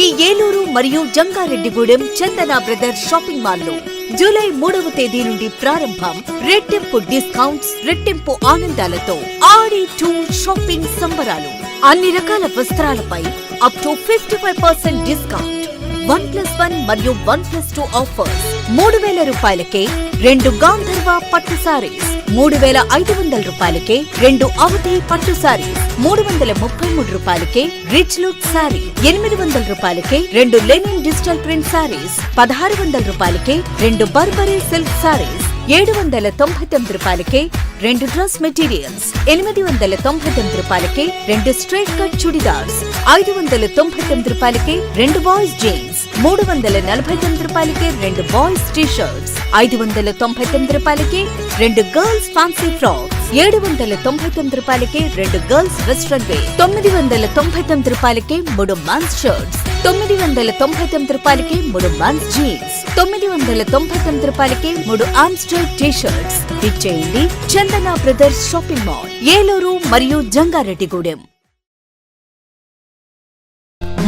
మీ ఏలూరు మరియు జంగారెడ్డిగూడెం చందన brothers shopping మాల్లో July 3వ తేదీ నుండి ప్రారంభం. రెట్టింపు డిస్కౌంట్స్, రెట్టింపు ఆనందాలతో ఆడి 2 షాపింగ్ సంబరాలు. అన్ని రకాల వస్త్రాలపై అప్ టు 55% డిస్కౌంట్. 1+1 మరియు 1+2 ఆఫర్స్. 3,000 రూపాయలకే 2 గాంధర్వ పట్టు సారీస్, 3,500 రూపాయలకే 2 అవధి పట్టు సారీస్, 333 రూపాయలకే రిచ్ లుక్ సారీ, 800 రూపాయలకే 2 లెనిన్ డిజిటల్ ప్రింట్ సారీస్, 1,600 రూపాయలకే 2 బర్బరీ సిల్క్ సారీస్, 799 రూపాయలకే 2 డ్రెస్ మెటీరియల్స్, 899 రూపాయలకే 2 స్ట్రైట్ కట్ చుడిదార్స్, 599 రూపాయలకే 2 బాయ్స్ జీన్స్, 349 రూపాయలకే 2 బాయ్స్ టీ షర్ట్స్, 599 రూపాయలకే 2 గర్ల్స్ ఫ్యాన్సీ ఫ్రాక్స్, 799 రూపాయలకే 2 గర్ల్స్ వెస్ట్రన్ వేర్, 999 రూపాయలకే 3 మెన్స్ షర్ట్స్, 999 రూపాయలకే 3 మెన్స్ జీన్స్, 999 రూపాయలకే 3 ఆమ్స్టర్ టీ షర్ట్స్. ఇచ్చేయండి చందన బ్రదర్స్ షాపింగ్ మాల్, ఏలూరు మరియు జంగారెడ్డిగూడెం.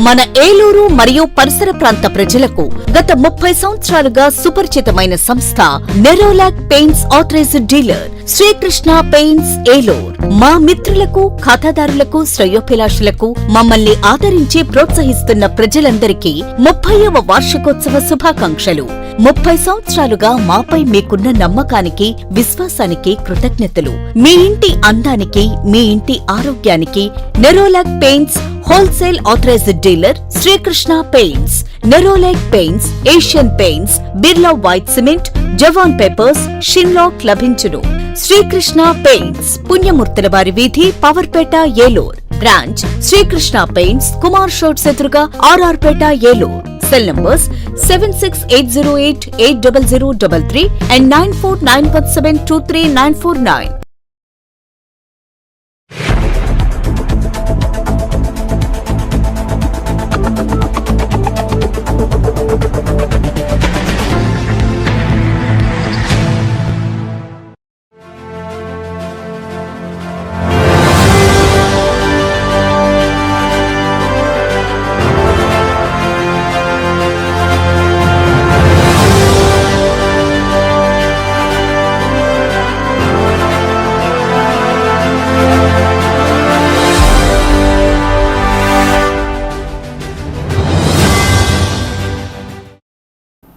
మన ఏలూరు మరియు పరిసర ప్రాంత ప్రజలకు గత 30 సంవత్సరాలుగా సుపరిచితమైన సంస్థ Nerolac paints authorised dealer Srikrishna paints Eluru. మా మిత్రులకు, ఖాతాదారులకు, శ్రేయోభిలాషులకు మమ్మల్ని ఆదరించి ప్రోత్సహిస్తున్న ప్రజలందరికీ 30వ వార్షికోత్సవ శుభాకాంక్షలు. 30 సంవత్సరాలుగా మాపై మీకున్న నమ్మకానికి, విశ్వాసానికి కృతజ్ఞతలు. మీ ఇంటి అందానికి, మీ ఇంటి ఆరోగ్యానికి Nerolac paints wholesale authorised dealer Srikrishna paints, Nerolac paints, Asian paints, Birla white cement, Jawan papers, షిన్లాక్ లభించును. శ్రీకృష్ణ పెయింట్స్, పుణ్యమూర్తుల వారి వీధి, పవర్పేట, ఏలూరు. బ్రాంచ్ శ్రీకృష్ణ పెయింట్స్, కుమార్ షోట్స్ ఎదురుగా, RR Peta, Eluru. Cell numbers 7680880033 and 9491723949.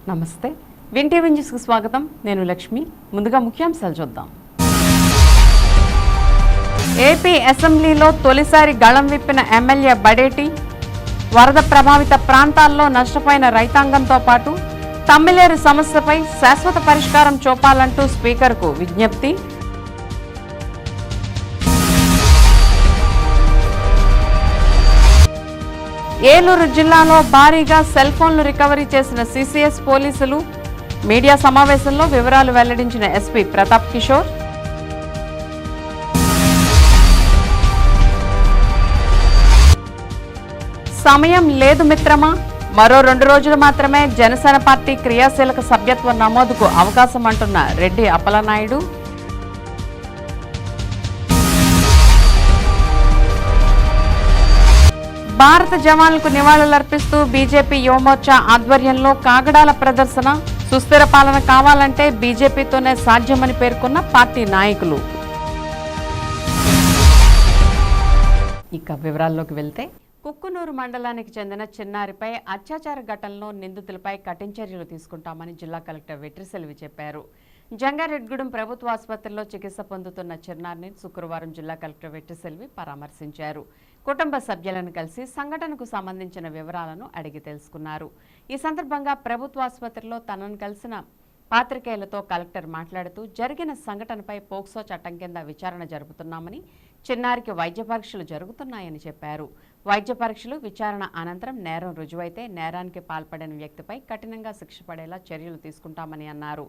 నమస్తే, విన్ టీవీ న్యూస్కు స్వాగతం. నేను లక్ష్మి. ముందుగా ముఖ్యాంశాలు చూద్దాం. ఏపీ అసెంబ్లీలో తొలిసారి గళం విప్పిన ఎమ్మెల్యే బడేటి. వరద ప్రభావిత ప్రాంతాల్లో నష్టపోయిన రైతాంగంతో పాటు తమ్మిలేరు సమస్యపై శాశ్వత పరిష్కారం చూపాలంటూ స్పీకర్కు విజ్ఞప్తి. ఏలూరు జిల్లాలో భారీగా సెల్ ఫోన్లు రికవరీ చేసిన సిసిఎస్ పోలీసులు. మీడియా సమావేశంలో వివరాలు వెల్లడించిన ఎస్పీ ప్రతాప్ కిషోర్. సమయం లేదు మిత్రమా, మరో 2 రోజులు మాత్రమే జనసేన పార్టీ క్రియాశీలక సభ్యత్వ నమోదుకు అవకాశం అంటున్న రెడ్డి అప్పలనాయుడు. భారత జవాన్లకు నివాళులర్పిస్తూ బీజేపీ యువమోర్చా ఆధ్వర్యంలో కాగడాల ప్రదర్శన. సుస్థిర పాలన కావాలంటే బీజేపీతోనే సాధ్యమని పేర్కొన్న పార్టీ నాయకులు. ఇక వివరాల్లోకి వెళ్తే, కుక్కునూరు మండలానికి చెందిన చిన్నారిపై అత్యాచార ఘటనలో నిందితులపై కఠిన చర్యలు తీసుకుంటామని జిల్లా కలెక్టర్ వెట్రిసెల్వి చెప్పారు. జంగారెడ్డిగూడెం ప్రభుత్వ ఆసుపత్రిలో చికిత్స పొందుతున్న చిన్నారిని శుక్రవారం జిల్లా కలెక్టర్ వెట్రిసెల్వి పరామర్శించారు. కుటుంబ సభ్యులను కలిసి సంఘటనకు సంబంధించిన వివరాలను అడిగి తెలుసుకున్నారు. ఈ సందర్భంగా ప్రభుత్వ ఆసుపత్రిలో తనను కలిసిన పాత్రికేయులతో కలెక్టర్ మాట్లాడుతూ జరిగిన సంఘటనపై పోక్సో చట్టం కింద విచారణ జరుపుతున్నామని, చిన్నారికి వైద్య పరీక్షలు జరుగుతున్నాయని చెప్పారు. వైద్య పరీక్షలు, విచారణ అనంతరం నేరం రుజువైతే నేరానికి పాల్పడిన వ్యక్తిపై కఠినంగా శిక్ష పడేలా చర్యలు తీసుకుంటామని అన్నారు.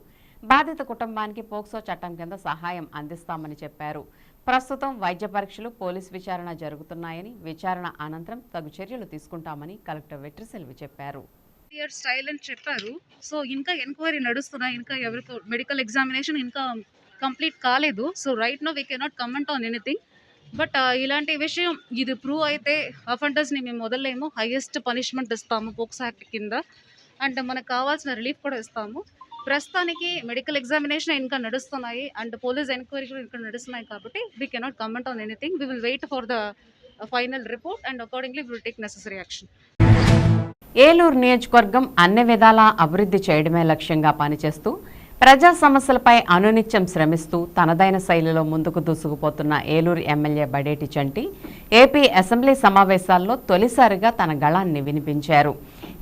బాధిత కుటుంబానికి పోక్సో చట్టం కింద సహాయం అందిస్తామని చెప్పారు. ప్రస్తుతం వైద్య పరీక్షలు, పోలీస్ విచారణ జరుగుతున్నాయని, విచారణ అనంతరం తగు చర్యలు తీసుకుంటామని కలెక్టర్ వెట్రిసెల్వి చెప్పారు. స్టైల్ అని చెప్పారు. సో ఇంకా ఎంక్వైరీ నడుస్తున్నాయి. ఇంకా ఎవరికో మెడికల్ ఎగ్జామినేషన్ ఇంకా కంప్లీట్ కాలేదు. So right now we cannot comment on anything. But ఇలాంటి విషయం ఇది ప్రూవ్ అయితే అఫెండర్స్ని మేము వదలలేము, హైయెస్ట్ పనిష్మెంట్ ఇస్తాము పోక్సో యాక్ట్ కింద. అండ్ మనకు కావాల్సిన రిలీఫ్ కూడా ఇస్తాము. ప్రస్తుతానికి మెడికల్ ఎగ్జామినేషన్ ఇంకా నడుస్తున్నాయి అండ్ పోలీస్ ఎంక్వైరీ కూడా ఇంకా నడుస్తున్నాయి కాబట్టి we cannot comment on anything. We will wait for the final report and accordingly we will take necessary action. Eluru నియోజకవర్గం అన్ని విధాలా అభివృద్ధి చేయడమే లక్ష్యంగా పనిచేస్తూ ప్రజా సమస్యలపై అనునిత్యం శ్రమిస్తూ తనదైన శైలిలో ముందుకు దూసుకుపోతున్న ఏలూరు ఎమ్మెల్యే బడేటి చంటి ఏపీ అసెంబ్లీ సమావేశాల్లో తొలిసారిగా తన గళాన్ని వినిపించారు.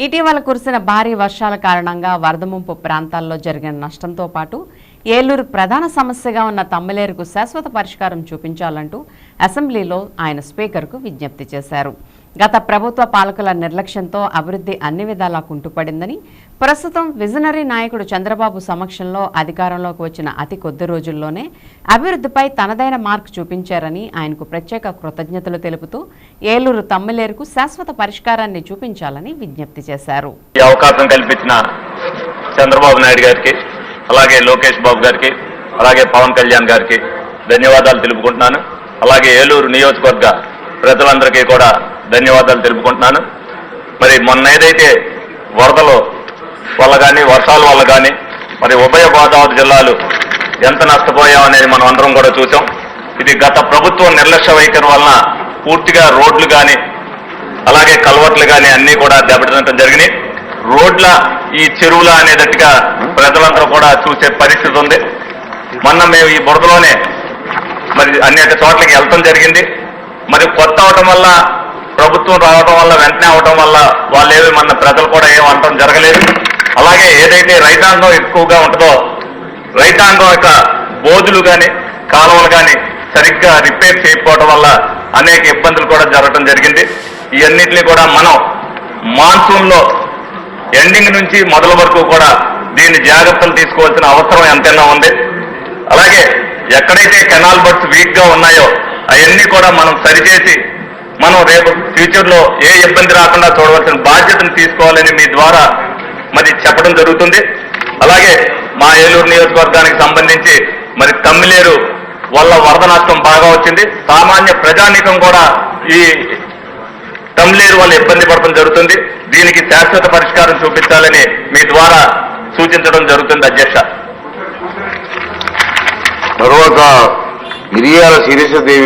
ఇటీవల కురిసిన భారీ వర్షాల కారణంగా వరద ముంపు ప్రాంతాల్లో జరిగిన నష్టంతో పాటు ఏలూరు ప్రధాన సమస్యగా ఉన్న తమ్మిలేరుకు శాశ్వత పరిష్కారం చూపించాలంటూ అసెంబ్లీలో ఆయన స్పీకర్కు విజ్ఞప్తి చేశారు. గత ప్రభుత్వ పాలకుల నిర్లక్ష్యంతో అభివృద్ధి అన్ని విధాలా కుంటుపడిందని, ప్రస్తుతం విజనరీ నాయకుడు చంద్రబాబు సమక్షంలో అధికారంలోకి వచ్చిన అతి కొద్ది రోజుల్లోనే అభివృద్ధిపై తనదైన మార్క్ చూపించారని ఆయనకు ప్రత్యేక కృతజ్ఞతలు తెలుపుతూ ఏలూరు తమ్మిలేరుకు శాశ్వత పరిష్కారాన్ని చూపించాలని విజ్ఞప్తి చేశారు. ఈ అవకాశం కల్పించిన చంద్రబాబు నాయుడు గారికి, అలాగే లోకేష్ బాబు గారికి, అలాగే పవన్ కళ్యాణ్ గారికి ధన్యవాదాలు తెలుపుకుంటున్నాను. అలాగే ఏలూరు నియోజకవర్గ ప్రజలందరికీ కూడా ధన్యవాదాలు తెలుపుకుంటున్నాను. మరి మొన్న ఏదైతే వరదల వల్ల కానీ వర్షాల వల్ల కానీ మరి ఉభయ గోదావరి జిల్లాలు ఎంత నష్టపోయామనేది మనం అందరం కూడా చూసాం. ఇది గత ప్రభుత్వం నిర్లక్ష్య వైఖరి వలన పూర్తిగా రోడ్లు కానీ అలాగే కల్వర్ట్లు కానీ అన్నీ కూడా దెబ్బతినడం జరిగినాయి. రోడ్ల ఈ చెరువుల అనేటట్టుగా ప్రజలందరూ కూడా చూసే పరిస్థితి ఉంది. మొన్న మేము ఈ బురదలోనే మరి అనేక చోట్లకి వెళ్తాం జరిగింది. మరి కొత్త అవటం వల్ల, ప్రభుత్వం రావడం వల్ల, వెంటనే అవటం వల్ల వాళ్ళేవి మన ప్రజలు కూడా ఏం అనటం జరగలేదు. అలాగే ఏదైతే రైతాంగం ఎక్కువగా ఉంటుందో రైతాంగం యొక్క బోధులు కానీ కాలువలు కానీ సరిగ్గా రిపేర్ చేయకపోవడం వల్ల అనేక ఇబ్బందులు కూడా జరగడం జరిగింది. ఇవన్నింటినీ కూడా మనం మాన్సూన్లో ఎండింగ్ నుంచి మొదల వరకు కూడా దీన్ని జాగ్రత్తలు తీసుకోవాల్సిన అవసరం ఎంతైనా ఉంది. అలాగే ఎక్కడైతే కెనాల్ బర్డ్స్ వీక్గా ఉన్నాయో అవన్నీ కూడా మనం సరిచేసి మనం రేపు ఫ్యూచర్లో ఏ ఇబ్బంది రాకుండా చూడవలసిన బాధ్యతను తీసుకోవాలని మీ ద్వారా మరి చెప్పడం జరుగుతుంది. అలాగే మా ఏలూరు నియోజకవర్గానికి సంబంధించి మరి తమ్మిలేరు వల్ల వరద నష్టం బాగా వచ్చింది. సామాన్య ప్రజానీకం కూడా ఈ తమ్మిలేరు వల్ల ఇబ్బంది పడటం జరుగుతుంది. దీనికి శాశ్వత పరిష్కారం చూపించాలని మీ ద్వారా సూచించడం జరుగుతుంది అధ్యక్ష. తర్వాత మిరియాల శిరీషదేవి.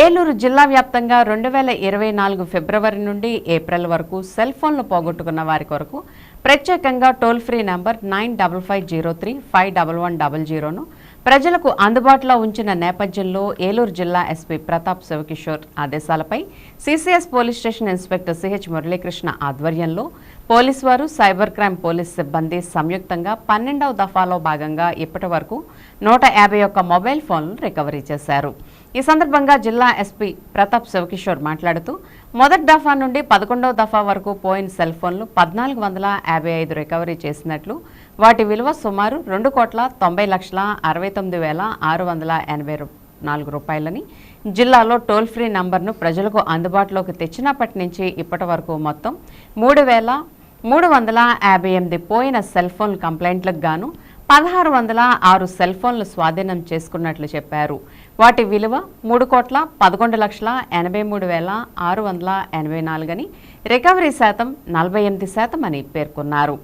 ఏలూరు జిల్లా వ్యాప్తంగా 2024 ఫిబ్రవరి నుండి ఏప్రిల్ వరకు సెల్ ఫోన్లు పోగొట్టుకున్న వారి కొరకు ప్రత్యేకంగా టోల్ ఫ్రీ నంబర్ 9553511100ను ప్రజలకు అందుబాటులో ఉంచిన నేపథ్యంలో ఏలూరు జిల్లా ఎస్పీ ప్రతాప్ శివకిషోర్ ఆదేశాలపై CCS police station inspector CH Muralikrishna ఆధ్వర్యంలో పోలీసు వారు, సైబర్ క్రైమ్ పోలీస్ సిబ్బంది సంయుక్తంగా 12వ దఫాలో భాగంగా ఇప్పటి వరకు 151 మొబైల్ ఫోన్లు రికవరీ చేశారు. ఈ సందర్భంగా జిల్లా ఎస్పీ ప్రతాప్ శివకిషోర్ మాట్లాడుతూ మొదటి దఫా నుండి 11వ దఫా వరకు పోయిన సెల్ ఫోన్లు 1455 రికవరీ చేసినట్లు, వాటి విలువ సుమారు 2,90,69,684 రూపాయలని, జిల్లాలో టోల్ ఫ్రీ నంబర్ను ప్రజలకు అందుబాటులోకి తెచ్చినప్పటి నుంచి ఇప్పటి వరకు మొత్తం 3,358 పోయిన సెల్ ఫోన్ కంప్లైంట్లకు గాను 1,606 సెల్ ఫోన్లు స్వాధీనం చేసుకున్నట్లు చెప్పారు. వాటి విలువ 3,11,83,684 అని, రికవరీ శాతం 48% అని పేర్కొన్నారు.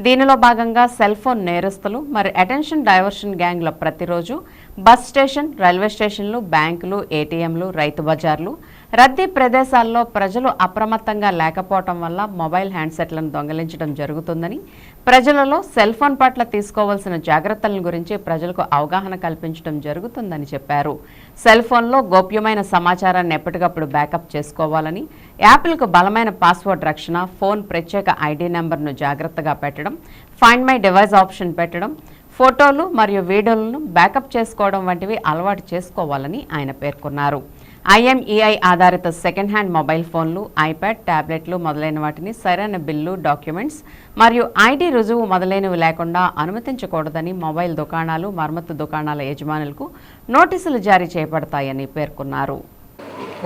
దీనిలో భాగంగా సెల్ ఫోన్ నేరస్తులు మరి అటెన్షన్ డైవర్షన్ గ్యాంగ్ల ప్రతిరోజు బస్ స్టేషన్, రైల్వే స్టేషన్లు, బ్యాంకులు, ఏటీఎంలు, రైతు బజార్లు, రద్దీ ప్రదేశాల్లో ప్రజలు అప్రమత్తంగా లేకపోవటం వల్ల మొబైల్ హ్యాండ్సెట్లను దొంగిలించడం జరుగుతుందని, ప్రజలలో సెల్ ఫోన్ పట్ల తీసుకోవాల్సిన జాగ్రత్తల గురించి ప్రజలకు అవగాహన కల్పించడం జరుగుతుందని చెప్పారు. సెల్ ఫోన్లో గోప్యమైన సమాచారాన్ని ఎప్పటికప్పుడు బ్యాకప్ చేసుకోవాలని, యాప్లకు బలమైన పాస్వర్డ్ రక్షణ, ఫోన్ ప్రత్యేక ఐడి నెంబర్ను జాగ్రత్తగా పెట్టడం, ఫైండ్ మై డివైస్ ఆప్షన్ పెట్టడం, ఫోటోలు మరియు వీడియోలను బ్యాకప్ చేసుకోవడం వంటివి అలవాటు చేసుకోవాలని ఆయన పేర్కొన్నారు. IMEI ఆధారిత సెకండ్ హ్యాండ్ మొబైల్ ఫోన్లు, ఐప్యాడ్, ట్యాబ్లెట్లు మొదలైన వాటిని సరైన బిల్లు, డాక్యుమెంట్స్ మరియు ఐడి రుజువు మొదలైనవి లేకుండా అనుమతించకూడదని మొబైల్ దుకాణాలు, మరమ్మతు దుకాణాల యజమానులకు నోటీసులు జారీ చేయబడతాయని పేర్కొన్నారు.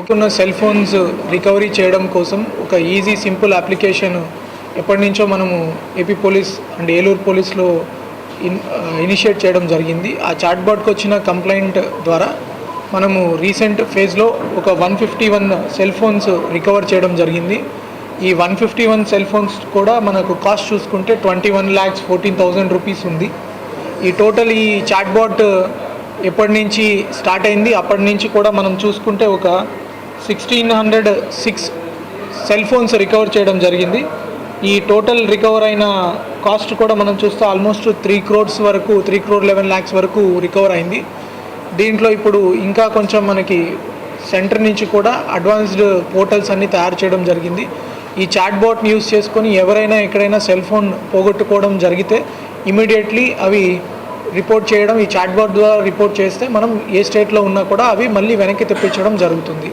ఒక సెల్ ఫోన్స్ రికవరీ చేయడం కోసం ఒక ఈజీ సింపుల్ అప్లికేషన్ ఎప్పటి నుంచో మనము ఏపీ పోలీస్ అండ్ ఏలూరు పోలీస్లో ఇనిషియేట్ చేయడం జరిగింది. ఆ చాట్బాట్కి వచ్చిన కంప్లైంట్ ద్వారా మనము రీసెంట్ ఫేజ్లో ఒక 151 సెల్ ఫోన్స్ రికవర్ చేయడం జరిగింది. ఈ 151 సెల్ ఫోన్స్ కూడా మనకు కాస్ట్ చూసుకుంటే 21,14,000 రూపీస్ ఉంది. ఈ టోటల్ ఈ చాట్బాట్ ఎప్పటి నుంచి స్టార్ట్ అయింది అప్పటి నుంచి కూడా మనం చూసుకుంటే ఒక 1,606 సెల్ ఫోన్స్ రికవర్ చేయడం జరిగింది. ఈ టోటల్ రికవర్ అయిన కాస్ట్ కూడా మనం చూస్తే ఆల్మోస్ట్ 3 crores వరకు 3,11 lakhs వరకు రికవర్ అయింది. దీంట్లో ఇప్పుడు ఇంకా కొంచెం మనకి సెంటర్ నుంచి కూడా అడ్వాన్స్డ్ పోర్టల్స్ అన్నీ తయారు చేయడం జరిగింది. ఈ చాట్బాట్ని యూస్ చేసుకొని ఎవరైనా ఎక్కడైనా సెల్ ఫోన్ పోగొట్టుకోవడం జరిగితే ఇమీడియట్లీ అవి రిపోర్ట్ చేయడం, ఈ చాట్బాట్ ద్వారా రిపోర్ట్ చేస్తే మనం ఏ స్టేట్లో ఉన్నా కూడా అవి మళ్ళీ వెనక్కి తెప్పించడం జరుగుతుంది.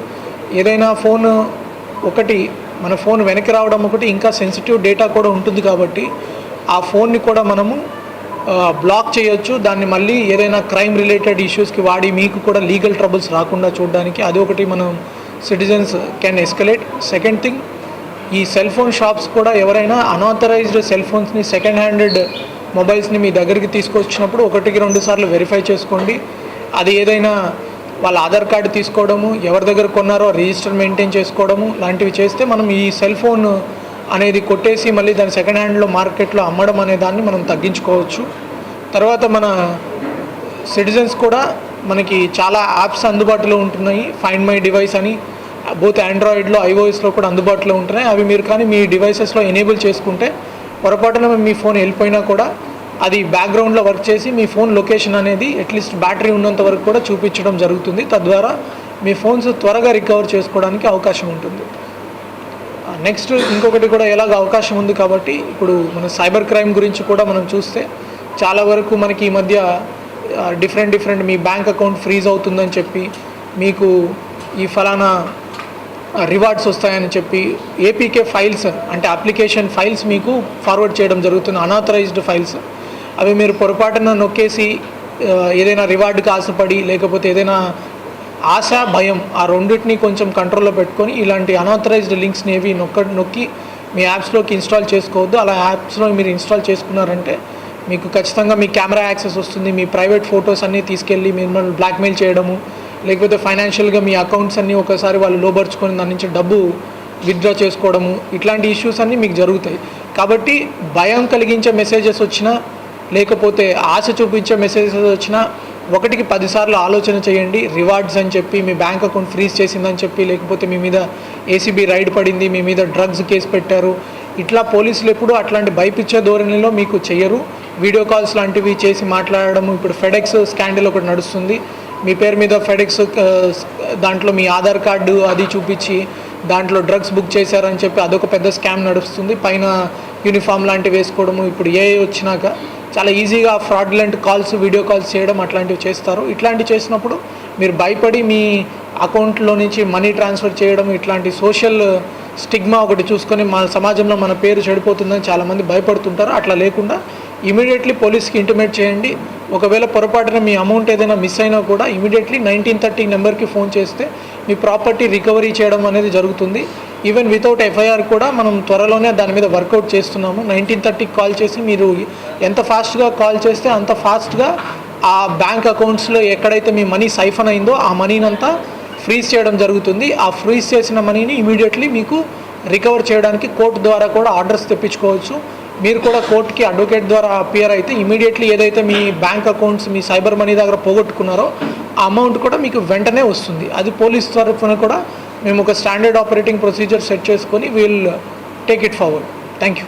ఏదైనా ఫోన్ ఒకటి మన ఫోన్ వెనక్కి రావడం ఒకటి, ఇంకా సెన్సిటివ్ డేటా కూడా ఉంటుంది కాబట్టి ఆ ఫోన్ని కూడా మనము బ్లాక్ చేయొచ్చు. దాన్ని మళ్ళీ ఏదైనా క్రైమ్ రిలేటెడ్ ఇష్యూస్కి వాడి మీకు కూడా లీగల్ ట్రబుల్స్ రాకుండా చూడడానికి అది ఒకటి మనం citizens can escalate. Second thing, ఈ సెల్ ఫోన్ షాప్స్ కూడా ఎవరైనా అన్ఆథరైజ్డ్ సెల్ ఫోన్స్ని, సెకండ్ హ్యాండెడ్ మొబైల్స్ని మీ దగ్గరికి తీసుకొచ్చినప్పుడు 1-2 సార్లు వెరిఫై చేసుకోండి. అది ఏదైనా వాళ్ళ ఆధార్ కార్డు తీసుకోవడము, ఎవరి దగ్గర కొన్నారో రిజిస్టర్ మెయింటైన్ చేసుకోవడము లాంటివి చేస్తే మనం ఈ సెల్ ఫోన్ అనేది కొట్టేసి మళ్ళీ దాన్ని సెకండ్ హ్యాండ్లో మార్కెట్లో అమ్మడం అనే దాన్ని మనం తగ్గించుకోవచ్చు. తర్వాత మన సిటిజన్స్ కూడా మనకి చాలా యాప్స్ అందుబాటులో ఉంటున్నాయి. ఫైండ్ మై డివైస్ అని బోత్ ఆండ్రాయిడ్లో, ఐఓఎస్లో కూడా అందుబాటులో ఉంటున్నాయి. అవి మీరు కానీ మీ డివైసెస్లో ఎనేబుల్ చేసుకుంటే పొరపాటున మీ ఫోన్ వెళ్ళిపోయినా కూడా అది బ్యాక్గ్రౌండ్లో వర్క్ చేసి మీ ఫోన్ లొకేషన్ అనేది అట్లీస్ట్ బ్యాటరీ ఉన్నంత వరకు కూడా చూపించడం జరుగుతుంది. తద్వారా మీ ఫోన్స్ త్వరగా రికవర్ చేసుకోవడానికి అవకాశం ఉంటుంది. నెక్స్ట్ ఇంకొకటి కూడా ఎలాగ అవకాశం ఉంది కాబట్టి ఇప్పుడు మన సైబర్ క్రైమ్ గురించి కూడా మనం చూస్తే చాలా వరకు మనకి ఈ మధ్య డిఫరెంట్ మీ బ్యాంక్ అకౌంట్ ఫ్రీజ్ అవుతుందని చెప్పి, మీకు ఈ ఫలానా రివార్డ్స్ వస్తాయని చెప్పి ఏపీకే ఫైల్స్ అంటే అప్లికేషన్ ఫైల్స్ మీకు ఫార్వర్డ్ చేయడం జరుగుతుంది, అన్ఆథరైజ్డ్ ఫైల్స్. అవి మీరు పొరపాటున నొక్కేసి ఏదైనా రివార్డుకి ఆశపడి లేకపోతే ఏదైనా ఆశ, భయం ఆ రెండింటిని కొంచెం కంట్రోల్లో పెట్టుకొని ఇలాంటి అన్ఆథరైజ్డ్ లింక్స్ని ఏవి నొక్కి మీ యాప్స్లోకి ఇన్స్టాల్ చేసుకోవద్దు. అలా యాప్స్లో మీరు ఇన్స్టాల్ చేసుకున్నారంటే మీకు ఖచ్చితంగా మీ కెమెరా యాక్సెస్ వస్తుంది, మీ ప్రైవేట్ ఫొటోస్ అన్నీ తీసుకెళ్ళి మిమ్మల్ని బ్లాక్మెయిల్ చేయడము, లేకపోతే ఫైనాన్షియల్గా మీ అకౌంట్స్ అన్నీ ఒకసారి వాళ్ళు లోబర్చుకొని దాని నుంచి డబ్బు విత్డ్రా చేసుకోవడము, ఇట్లాంటి ఇష్యూస్ అన్నీ మీకు జరుగుతాయి. కాబట్టి భయం కలిగించే మెసేజెస్ వచ్చినా లేకపోతే ఆశ చూపించే మెసేజెస్ వచ్చినా 1కి 10 సార్లు ఆలోచన చేయండి. రివార్డ్స్ అని చెప్పి మీ బ్యాంక్ అకౌంట్ ఫ్రీజ్ చేసిందని చెప్పి, లేకపోతే మీ మీద ఏసీబీ రైడ్ పడింది, మీ మీద డ్రగ్స్ కేసు పెట్టారు, ఇట్లా పోలీసులు ఎప్పుడు అట్లాంటి భయపిచ్చే ధోరణిలో మీకు చెయ్యరు. వీడియో కాల్స్ లాంటివి చేసి మాట్లాడడము. ఇప్పుడు ఫెడెక్స్ స్కాండల్ ఒకటి నడుస్తుంది. మీ పేరు మీద ఫెడెక్స్ దాంట్లో మీ ఆధార్ కార్డు అది చూపించి దాంట్లో డ్రగ్స్ బుక్ చేశారని చెప్పి అదొక పెద్ద స్కామ్ నడుస్తుంది. పైన యూనిఫామ్ లాంటివి వేసుకోవడము. ఇప్పుడు ఏఐ వచ్చినాక చాలా ఈజీగా ఫ్రాడ్లెంట్ కాల్స్, వీడియో కాల్స్ చేయడం అట్లాంటివి చేస్తారు. ఇట్లాంటివి చేసినప్పుడు మీరు భయపడి మీ అకౌంట్లో నుంచి మనీ ట్రాన్స్ఫర్ చేయడం, ఇట్లాంటి సోషల్ స్టిగ్మా ఒకటి చూసుకొని మన సమాజంలో మన పేరు చెడిపోతుందని చాలామంది భయపడుతుంటారు. అట్లా లేకుండా ఇమీడియట్లీ పోలీస్కి ఇంటిమేట్ చేయండి. ఒకవేళ పొరపాటున మీ అమౌంట్ ఏదైనా మిస్ అయినా కూడా ఇమీడియట్లీ 1930 నెంబర్కి ఫోన్ చేస్తే మీ ప్రాపర్టీ రికవరీ చేయడం అనేది జరుగుతుంది. ఈవెన్ వితౌట్ ఎఫ్ఐఆర్ కూడా మనం త్వరలోనే దాని మీద వర్కౌట్ చేస్తున్నాము. 1930కి కాల్ చేసి మీరు ఎంత ఫాస్ట్గా కాల్ చేస్తే అంత ఫాస్ట్గా ఆ బ్యాంక్ అకౌంట్స్లో ఎక్కడైతే మీ మనీ సైఫన్ అయిందో ఆ మనీనంతా ఫ్రీజ్ చేయడం జరుగుతుంది. ఆ ఫ్రీజ్ చేసిన మనీని ఇమీడియట్లీ మీకు రికవర్ చేయడానికి కోర్టు ద్వారా కూడా ఆర్డర్స్ తెప్పించుకోవచ్చు. మీరు కూడా కోర్టుకి అడ్వకేట్ ద్వారా అపియర్ అయితే ఇమీడియట్లీ ఏదైతే మీ బ్యాంక్ అకౌంట్స్ మీ సైబర్ మనీ దగ్గర పోగొట్టుకున్నారో ఆ అమౌంట్ కూడా మీకు వెంటనే వస్తుంది. అది పోలీస్ తరఫున కూడా మేము ఒక స్టాండర్డ్ ఆపరేటింగ్ ప్రొసీజర్ సెట్ చేసుకొని will take it forward. Thank you.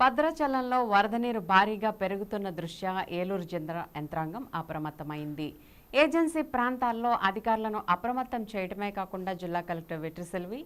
భద్రాచలంలో వరద నీరు భారీగా పెరుగుతున్న దృష్ట్యా ఏలూరు జిల్లా యంత్రాంగం అప్రమత్తమైంది. ఏజెన్సీ ప్రాంతాల్లో అధికారులను అప్రమత్తం చేయడమే కాకుండా జిల్లా కలెక్టర్ వెట్రిసెల్వి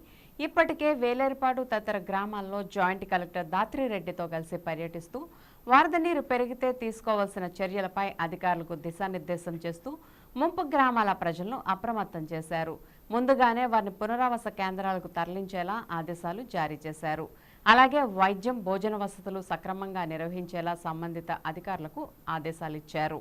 ఇప్పటికే వేలేరుపాడు తదితర గ్రామాల్లో జాయింట్ కలెక్టర్ దాత్రిరెడ్డితో కలిసి పర్యటిస్తూ వరద నీరు పెరిగితే తీసుకోవాల్సిన చర్యలపై అధికారులకు దిశానిర్దేశం చేస్తూ ముంపు గ్రామాల ప్రజలను అప్రమత్తం చేశారు. ముందుగానే వారిని పునరావాస కేంద్రాలకు తరలించేలా ఆదేశాలు జారీ చేశారు. అలాగే వైద్యం, భోజన వసతులు సక్రమంగా నిర్వహించేలా సంబంధిత అధికారులకు ఆదేశాలిచ్చారు.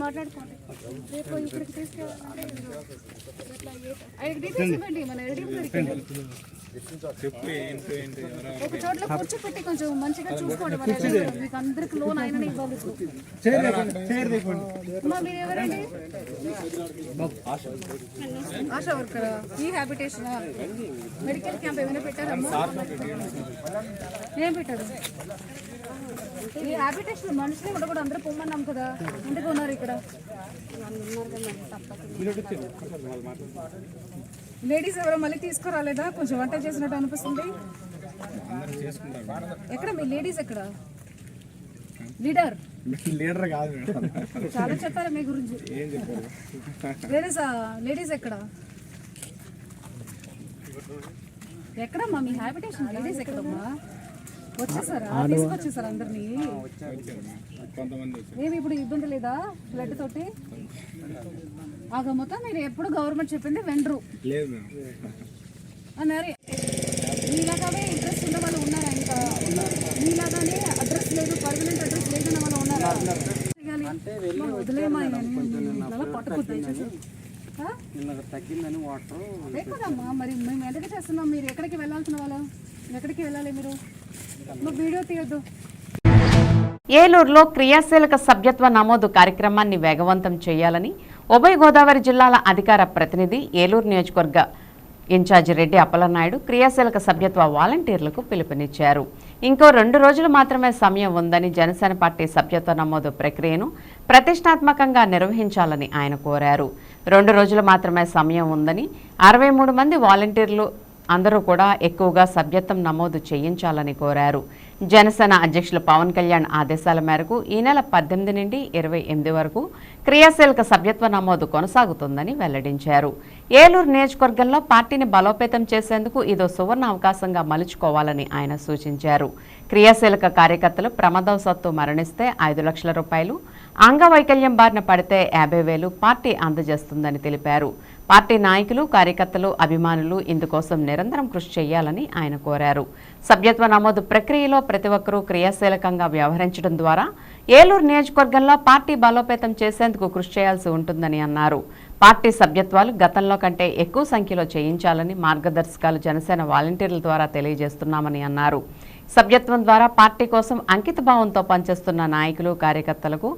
మాట్లాడుకోండి. రేపు ఇక్కడికి తీసుకెళ్ళాలంటే ఆయనకి డీటెయిల్స్ ఇవ్వండి. మన ఒక చోట్ల కూర్చోపెట్టి కొంచెం మంచిగా చూసుకోండి. మన మీకు అందరికి లోన్ అయినా ఇవ్వాలి. మీరు ఎవరండి? ఆశా వర్కర్. ఈ హ్యాబిటేషన్ మెడికల్ క్యాంప్ ఏమైనా పెట్టారమ్మా? ఏం పెట్టారు? ఈ హ్యాబిటేషన్ మనుషులే ఉండకూడదు. అందరూ పొమ్మన్నాం కదా, ఎందుకు ఉన్నారు ఇక్కడ? లేడీస్ ఎవరో మళ్ళీ తీసుకురాలేదా? కొంచెం వంట చేసినట్టు అనిపిస్తుంది. ఎక్కడ మీ లేడీస్? ఎక్కడ లీడర్? కాదు, చాలా చెప్పారు మీ గురించి. లేడీస్ ఎక్కడ? ఎక్కడమ్మా మీ హ్యాబిటేషన్? లేడీస్ ఎక్కడమ్మా? వచ్చేసారా? తీసుకొచ్చేసారు అందరినీ? ఏమి ఇప్పుడు ఇబ్బంది లేదా ఫ్లడ్ తోటి? మొత్తం మీరు ఎప్పుడు గవర్నమెంట్ చెప్పింది వినరు అన్నారు. మీలాగానే ఇంట్రెస్ట్ ఉన్న వాళ్ళు ఉన్నారా? ఇంకా మీలాగానే అడ్రస్ లేదు, పర్మనెంట్ అడ్రస్ లేదన్న వాళ్ళు ఉన్నారా? వదిలేమా లేకదమ్మా. మరి మేము ఎందుకు చేస్తున్నాం? మీరు ఎక్కడికి వెళ్ళాల్సిన వాళ్ళు? ఎక్కడికి వెళ్ళాలి మీరు? వీడియో తీయొద్దు. ఏలూరులో క్రియాశీలక సభ్యత్వ నమోదు కార్యక్రమాన్ని వేగవంతం చేయాలని ఉభయ గోదావరి జిల్లాల అధికార ప్రతినిధి, ఏలూరు నియోజకవర్గ ఇన్ఛార్జి రెడ్డి అప్పలనాయుడు క్రియాశీలక సభ్యత్వ వాలంటీర్లకు పిలుపునిచ్చారు. ఇంకో 2 రోజులు మాత్రమే సమయం ఉందని, జనసేన పార్టీ సభ్యత్వ నమోదు ప్రక్రియను ప్రతిష్టాత్మకంగా నిర్వహించాలని ఆయన కోరారు. 2 రోజులు మాత్రమే సమయం ఉందని 63 మంది వాలంటీర్లు అందరూ కూడా ఎక్కువగా సభ్యత్వం నమోదు చేయించాలని కోరారు. జనసేన అధ్యక్షులు పవన్ కళ్యాణ్ ఆదేశాల మేరకు ఈ నెల 18 నుండి 28 వరకు క్రియాశీలక సభ్యత్వ నమోదు కొనసాగుతుందని వెల్లడించారు. ఏలూరు నియోజకవర్గంలో పార్టీని బలోపేతం చేసేందుకు ఇదో సువర్ణ అవకాశంగా మలుచుకోవాలని ఆయన సూచించారు. క్రియాశీలక కార్యకర్తలు ప్రమాదవశాత్తు మరణిస్తే 5 లక్షల రూపాయలు, అంగవైకల్యం బారిన పడితే 50,000 పార్టీ అందజేస్తుందని తెలిపారు. పార్టీ నాయకులు, కార్యకర్తలు, అభిమానులు ఇందుకోసం నిరంతరం కృషి చేయాలని ఆయన కోరారు. సభ్యత్వ నమోదు ప్రక్రియలో ప్రతి ఒక్కరూ క్రియాశీలకంగా వ్యవహరించడం ద్వారా ఏలూరు నియోజకవర్గంలో పార్టీ బలోపేతం చేసేందుకు కృషి చేయాల్సి ఉంటుందని అన్నారు. పార్టీ సభ్యత్వాలు గతంలో కంటే ఎక్కువ సంఖ్యలో చేయించాలని మార్గదర్శకాలు జనసేన వాలంటీర్ల ద్వారా తెలియజేస్తున్నామని అన్నారు. సభ్యత్వం ద్వారా పార్టీ కోసం అంకితభావంతో పనిచేస్తున్న నాయకులు, కార్యకర్తలకు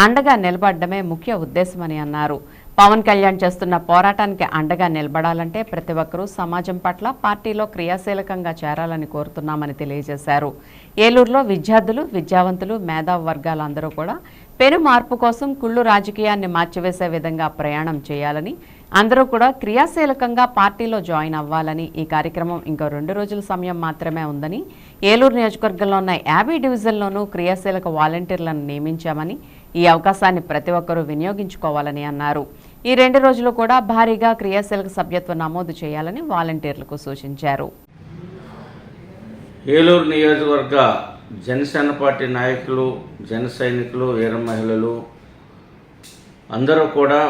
అండగా నిలబడడమే ముఖ్య ఉద్దేశమని అన్నారు. పవన్ కళ్యాణ్ చేస్తున్న పోరాటానికి అండగా నిలబడాలంటే ప్రతి ఒక్కరూ సమాజం పట్ల పార్టీలో క్రియాశీలకంగా చేరాలని కోరుతున్నామని తెలియజేశారు. ఏలూరులో విద్యార్థులు, విద్యావంతులు, మేధావి వర్గాలందరూ కూడా పెను మార్పు కోసం కుళ్ళు రాజకీయాన్ని మార్చివేసే విధంగా ప్రయాణం చేయాలని, అందరూ కూడా క్రియాశీలకంగా పార్టీలో జాయిన్ అవ్వాలని, ఈ కార్యక్రమం ఇంకో 2 రోజుల సమయం మాత్రమే ఉందని, ఏలూరు నియోజకవర్గంలో ఉన్న 50 డివిజన్లోనూ క్రియాశీలక వాలంటీర్లను నియమించామని, ఈ అవకాశాన్ని ప్రతి ఒక్కరూ వినియోగించుకోవాలని అన్నారు. ఈ 2 రోజులు కూడా భారీగా క్రియాశీలక సభ్యత్వ నమోదు చేయాలని వాలంటీర్లకు సూచించారు. ఏలూరు నియోజకవర్గ జనసేన పార్టీ నాయకులు, జన సైనికులు, వీర మహిళలు అందరూ కూడా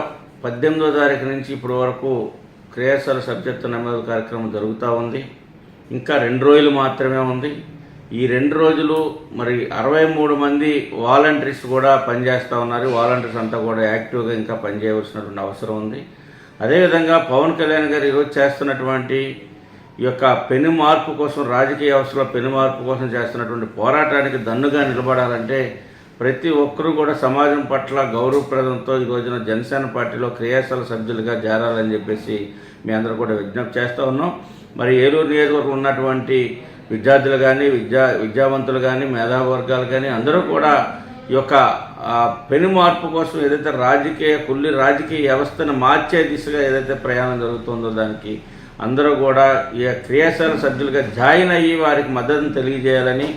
18వ తారీఖు నుంచి ఇప్పటి వరకు క్రియాశీలక సభ్యత్వ నమోదు కార్యక్రమం జరుగుతూ ఉంది. ఇంకా 2 రోజులు మాత్రమే ఉంది. ఈ 2 రోజులు మరి 63 మంది వాలంటీర్స్ కూడా పనిచేస్తూ ఉన్నారు. వాలంటీర్స్ అంతా కూడా యాక్టివ్గా ఇంకా పనిచేయవలసినటువంటి అవసరం ఉంది. అదేవిధంగా పవన్ కళ్యాణ్ గారు ఈరోజు చేస్తున్నటువంటి ఈ యొక్క పెను మార్పు కోసం, రాజకీయ వ్యవస్థలో పెను మార్పు కోసం చేస్తున్నటువంటి పోరాటానికి దన్నుగా నిలబడాలంటే ప్రతి ఒక్కరూ కూడా సమాజం పట్ల గౌరవప్రదంతో ఈ రోజున జనసేన పార్టీలో క్రియాశీలక సభ్యులుగా చేరాలని చెప్పేసి మీ అందరూ కూడా విజ్ఞప్తి చేస్తూ ఉన్నాం. మరి ఏలూరు నియోజకవర్గం ఉన్నటువంటి విద్యార్థులు కానీ, విద్యావంతులు కానీ, మేధావి వర్గాలు కానీ అందరూ కూడా ఈ యొక్క పెను మార్పు కోసం ఏదైతే కుళ్ళి రాజకీయ వ్యవస్థను మార్చే దిశగా ఏదైతే ప్రయాణం జరుగుతుందో దానికి అందరూ కూడా ఈ క్రియాశీలక సభ్యులుగా జాయిన్ అయ్యి వారికి మద్దతును తెలియజేయాలని,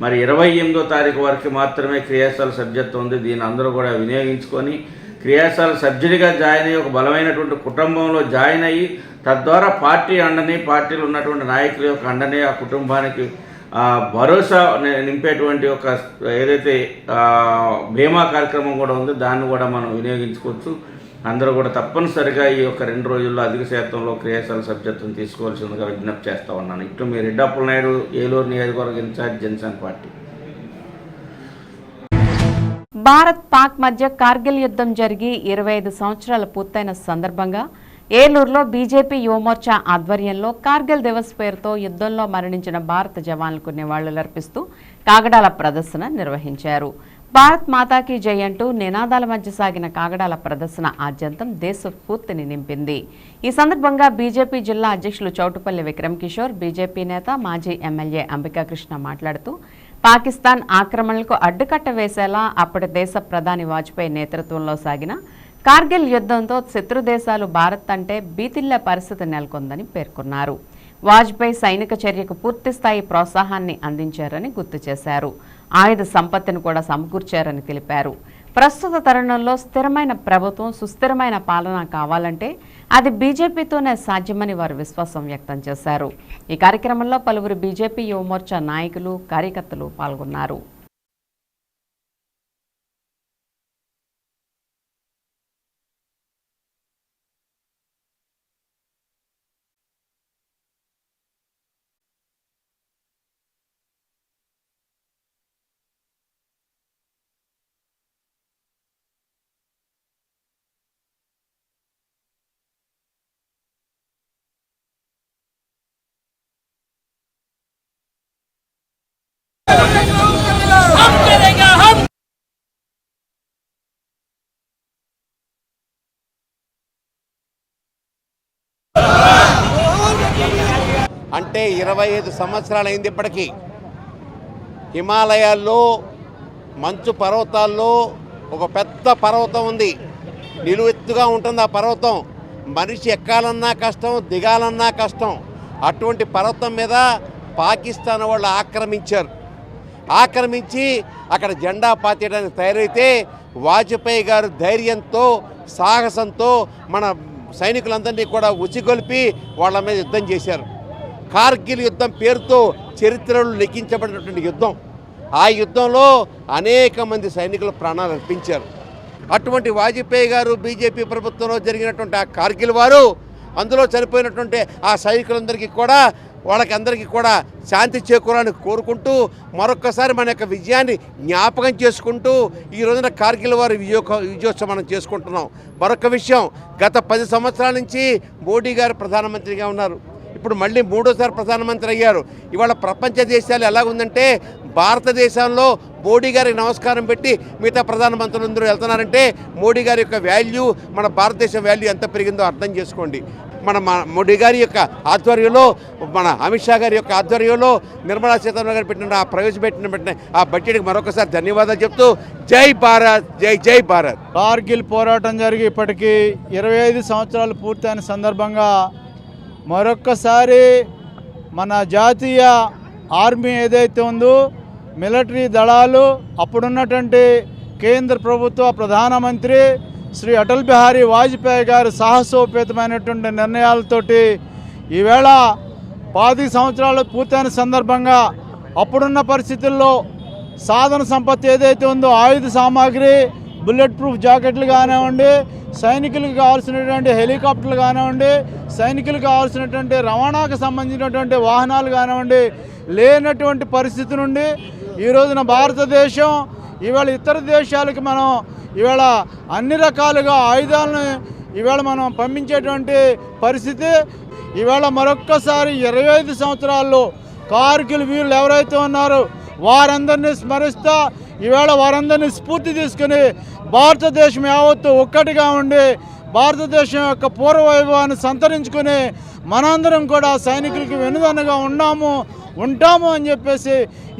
మరి 28వ తారీఖు వరకు మాత్రమే క్రియాశీలక సభ్యత్వం ఉంది. దీన్ని అందరూ కూడా వినియోగించుకొని క్రియాశీలక సభ్యుడిగా జాయిన్ అయ్యి ఒక బలమైనటువంటి కుటుంబంలో జాయిన్ అయ్యి తద్వారా పార్టీ అండని, పార్టీలో ఉన్నటువంటి నాయకుల యొక్క అండని ఆ కుటుంబానికి భరోసా నింపేటువంటి ఒక ఏదైతే బీమా కార్యక్రమం కూడా ఉందో దాన్ని కూడా మనం వినియోగించుకోవచ్చు. అందరూ కూడా తప్పనిసరిగా ఈ యొక్క 2 రోజుల్లో అధిక శాతంలో క్రియాశీలక సభ్యత్వం తీసుకోవాల్సిందిగా విజ్ఞప్తి చేస్తూ ఉన్నాను. ఇటు మీ రెడ్డి అప్పలనాయుడు, ఏలూరు నియోజకవర్గ ఇన్ఛార్జ్, జనసేన పార్టీ. భారత్ పాక్ మధ్య కార్గిల్ యుద్ధం జరిగి 25 సంవత్సరాలు పూర్తయిన సందర్భంగా ఏలూరులో బీజేపీ యువమోర్చా ఆధ్వర్యంలో కార్గిల్ దివస్ పేరుతో యుద్ధంలో మరణించిన భారత జవాన్లకు నివాళులర్పిస్తూ కాగడాల ప్రదర్శన నిర్వహించారు. భారత్ మాతాకి జై అంటూ నినాదాల మధ్య సాగిన కాగడాల ప్రదర్శన ఆద్యంతం దేశ స్ఫూర్తిని నింపింది. ఈ సందర్భంగా బీజేపీ జిల్లా అధ్యక్షులు చౌటుపల్లి విక్రమ్ కిషోర్, బీజేపీ నేత మాజీ ఎమ్మెల్యే అంబికాకృష్ణ మాట్లాడుతూ పాకిస్తాన్ ఆక్రమణలకు అడ్డుకట్ట వేసేలా అప్పటి దేశ ప్రధాని వాజ్పేయి నేతృత్వంలో సాగిన కార్గిల్ యుద్ధంతో శత్రు దేశాలు భారత్ అంటే బీతిల్లే పరిస్థితి నెలకొందని పేర్కొన్నారు. వాజ్పేయి సైనిక చర్యకు పూర్తిస్థాయి ప్రోత్సాహాన్ని అందించారని గుర్తు చేశారు. ఆయుధ సంపత్తిని కూడా సమకూర్చారని తెలిపారు. ప్రస్తుత తరుణంలో స్థిరమైన ప్రభుత్వం, సుస్థిరమైన పాలన కావాలంటే అది బీజేపీతోనే సాధ్యమని వారు విశ్వాసం వ్యక్తం చేశారు. ఈ కార్యక్రమంలో పలువురు బీజేపీ యువమోర్చా నాయకులు, కార్యకర్తలు పాల్గొన్నారు. అంటే 25 సంవత్సరాలైంది. ఇప్పటికీ హిమాలయాల్లో మంచు పర్వతాల్లో ఒక పెద్ద పర్వతం ఉంది. నిలువెత్తుగా ఉంటుంది ఆ పర్వతం. మనిషి ఎక్కాలన్నా కష్టం, దిగాలన్నా కష్టం. అటువంటి పర్వతం మీద పాకిస్తాన్ వాళ్ళు ఆక్రమించి అక్కడ జెండా పాతేయడానికి తయారైతే వాజ్పేయి గారు ధైర్యంతో, సాహసంతో మన సైనికులందరినీ కూడా ఉసిగొల్పి వాళ్ళ మీద యుద్ధం చేశారు. కార్గిల్ యుద్ధం పేరుతో చరిత్రలో లిఖించబడినటువంటి యుద్ధం. ఆ యుద్ధంలో అనేక మంది సైనికులు ప్రాణాలు అర్పించారు. అటువంటి వాజ్పేయి గారు బీజేపీ ప్రభుత్వంలో జరిగినటువంటి ఆ కార్గిల్ వారు, అందులో చనిపోయినటువంటి ఆ సైనికులందరికీ కూడా, వాళ్ళకందరికీ కూడా శాంతి చేకూరాలని కోరుకుంటూ మరొక్కసారి మన యొక్క విజయాన్ని జ్ఞాపకం చేసుకుంటూ ఈ రోజున కార్గిల్ వారి విజయోత్సవం మనం చేసుకుంటున్నాం. మరొక విషయం, గత 10 సంవత్సరాల నుంచి మోడీ గారు ప్రధానమంత్రిగా ఉన్నారు. ఇప్పుడు మళ్ళీ 3వ ప్రధానమంత్రి అయ్యారు. ఇవాళ ప్రపంచ దేశాలు ఎలాగుందంటే, భారతదేశంలో మోడీ గారికి నమస్కారం పెట్టి మిగతా ప్రధానమంత్రులు అందరూ వెళ్తున్నారంటే మోడీ గారి యొక్క వాల్యూ, మన భారతదేశం వాల్యూ ఎంత పెరిగిందో అర్థం చేసుకోండి. మన మోడీ గారి యొక్క ఆధ్వర్యంలో, మన అమిత్ షా గారి యొక్క ఆధ్వర్యంలో, నిర్మలా సీతారామన్ గారు ప్రవేశపెట్టిన ఆ బడ్జెట్కి మరొకసారి ధన్యవాదాలు చెప్తూ జై భారత్, జై జై భారత్. కార్గిల్ పోరాటం జరిగి ఇప్పటికీ 25 సంవత్సరాలు పూర్తయిన సందర్భంగా మరొక్కసారి మన జాతీయ ఆర్మీ ఏదైతే ఉందో, మిలిటరీ దళాలు, అప్పుడున్నటువంటి కేంద్ర ప్రభుత్వ ప్రధానమంత్రి శ్రీ అటల్ బిహారీ వాజ్పేయి గారు సాహసోపేతమైనటువంటి నిర్ణయాలతోటి ఈవేళ 10 సంవత్సరాలు పూర్తయిన సందర్భంగా అప్పుడున్న పరిస్థితుల్లో సాధన సంపత్తి ఏదైతే ఉందో, ఆయుధ సామాగ్రి, బుల్లెట్ ప్రూఫ్ జాకెట్లు కానివ్వండి, సైనికులకు కావాల్సినటువంటి హెలికాప్టర్లు కానివ్వండి, సైనికులకు కావాల్సినటువంటి రవాణాకు సంబంధించినటువంటి వాహనాలు కానివ్వండి, లేనటువంటి పరిస్థితి నుండి ఈ రోజున భారతదేశం ఇవాళ ఇతర దేశాలకు మనం ఇవాళ అన్ని రకాలుగా ఆయుధాలను ఇవాళ మనం పంపించేటువంటి పరిస్థితి. ఇవాళ మరొక్కసారి 25 సంవత్సరాల్లో కార్గిల్ వీరులు ఎవరైతే ఉన్నారో వారందరినీ స్మరిస్తా, ఈవేళ వారందరినీ స్ఫూర్తి తీసుకుని భారతదేశం యావత్తు ఒక్కటిగా ఉండి భారతదేశం యొక్క పూర్వ వైభవాన్ని సంతరించుకుని మనందరం కూడా సైనికులకి వెనుదన్నుగా ఉంటాము అని చెప్పేసి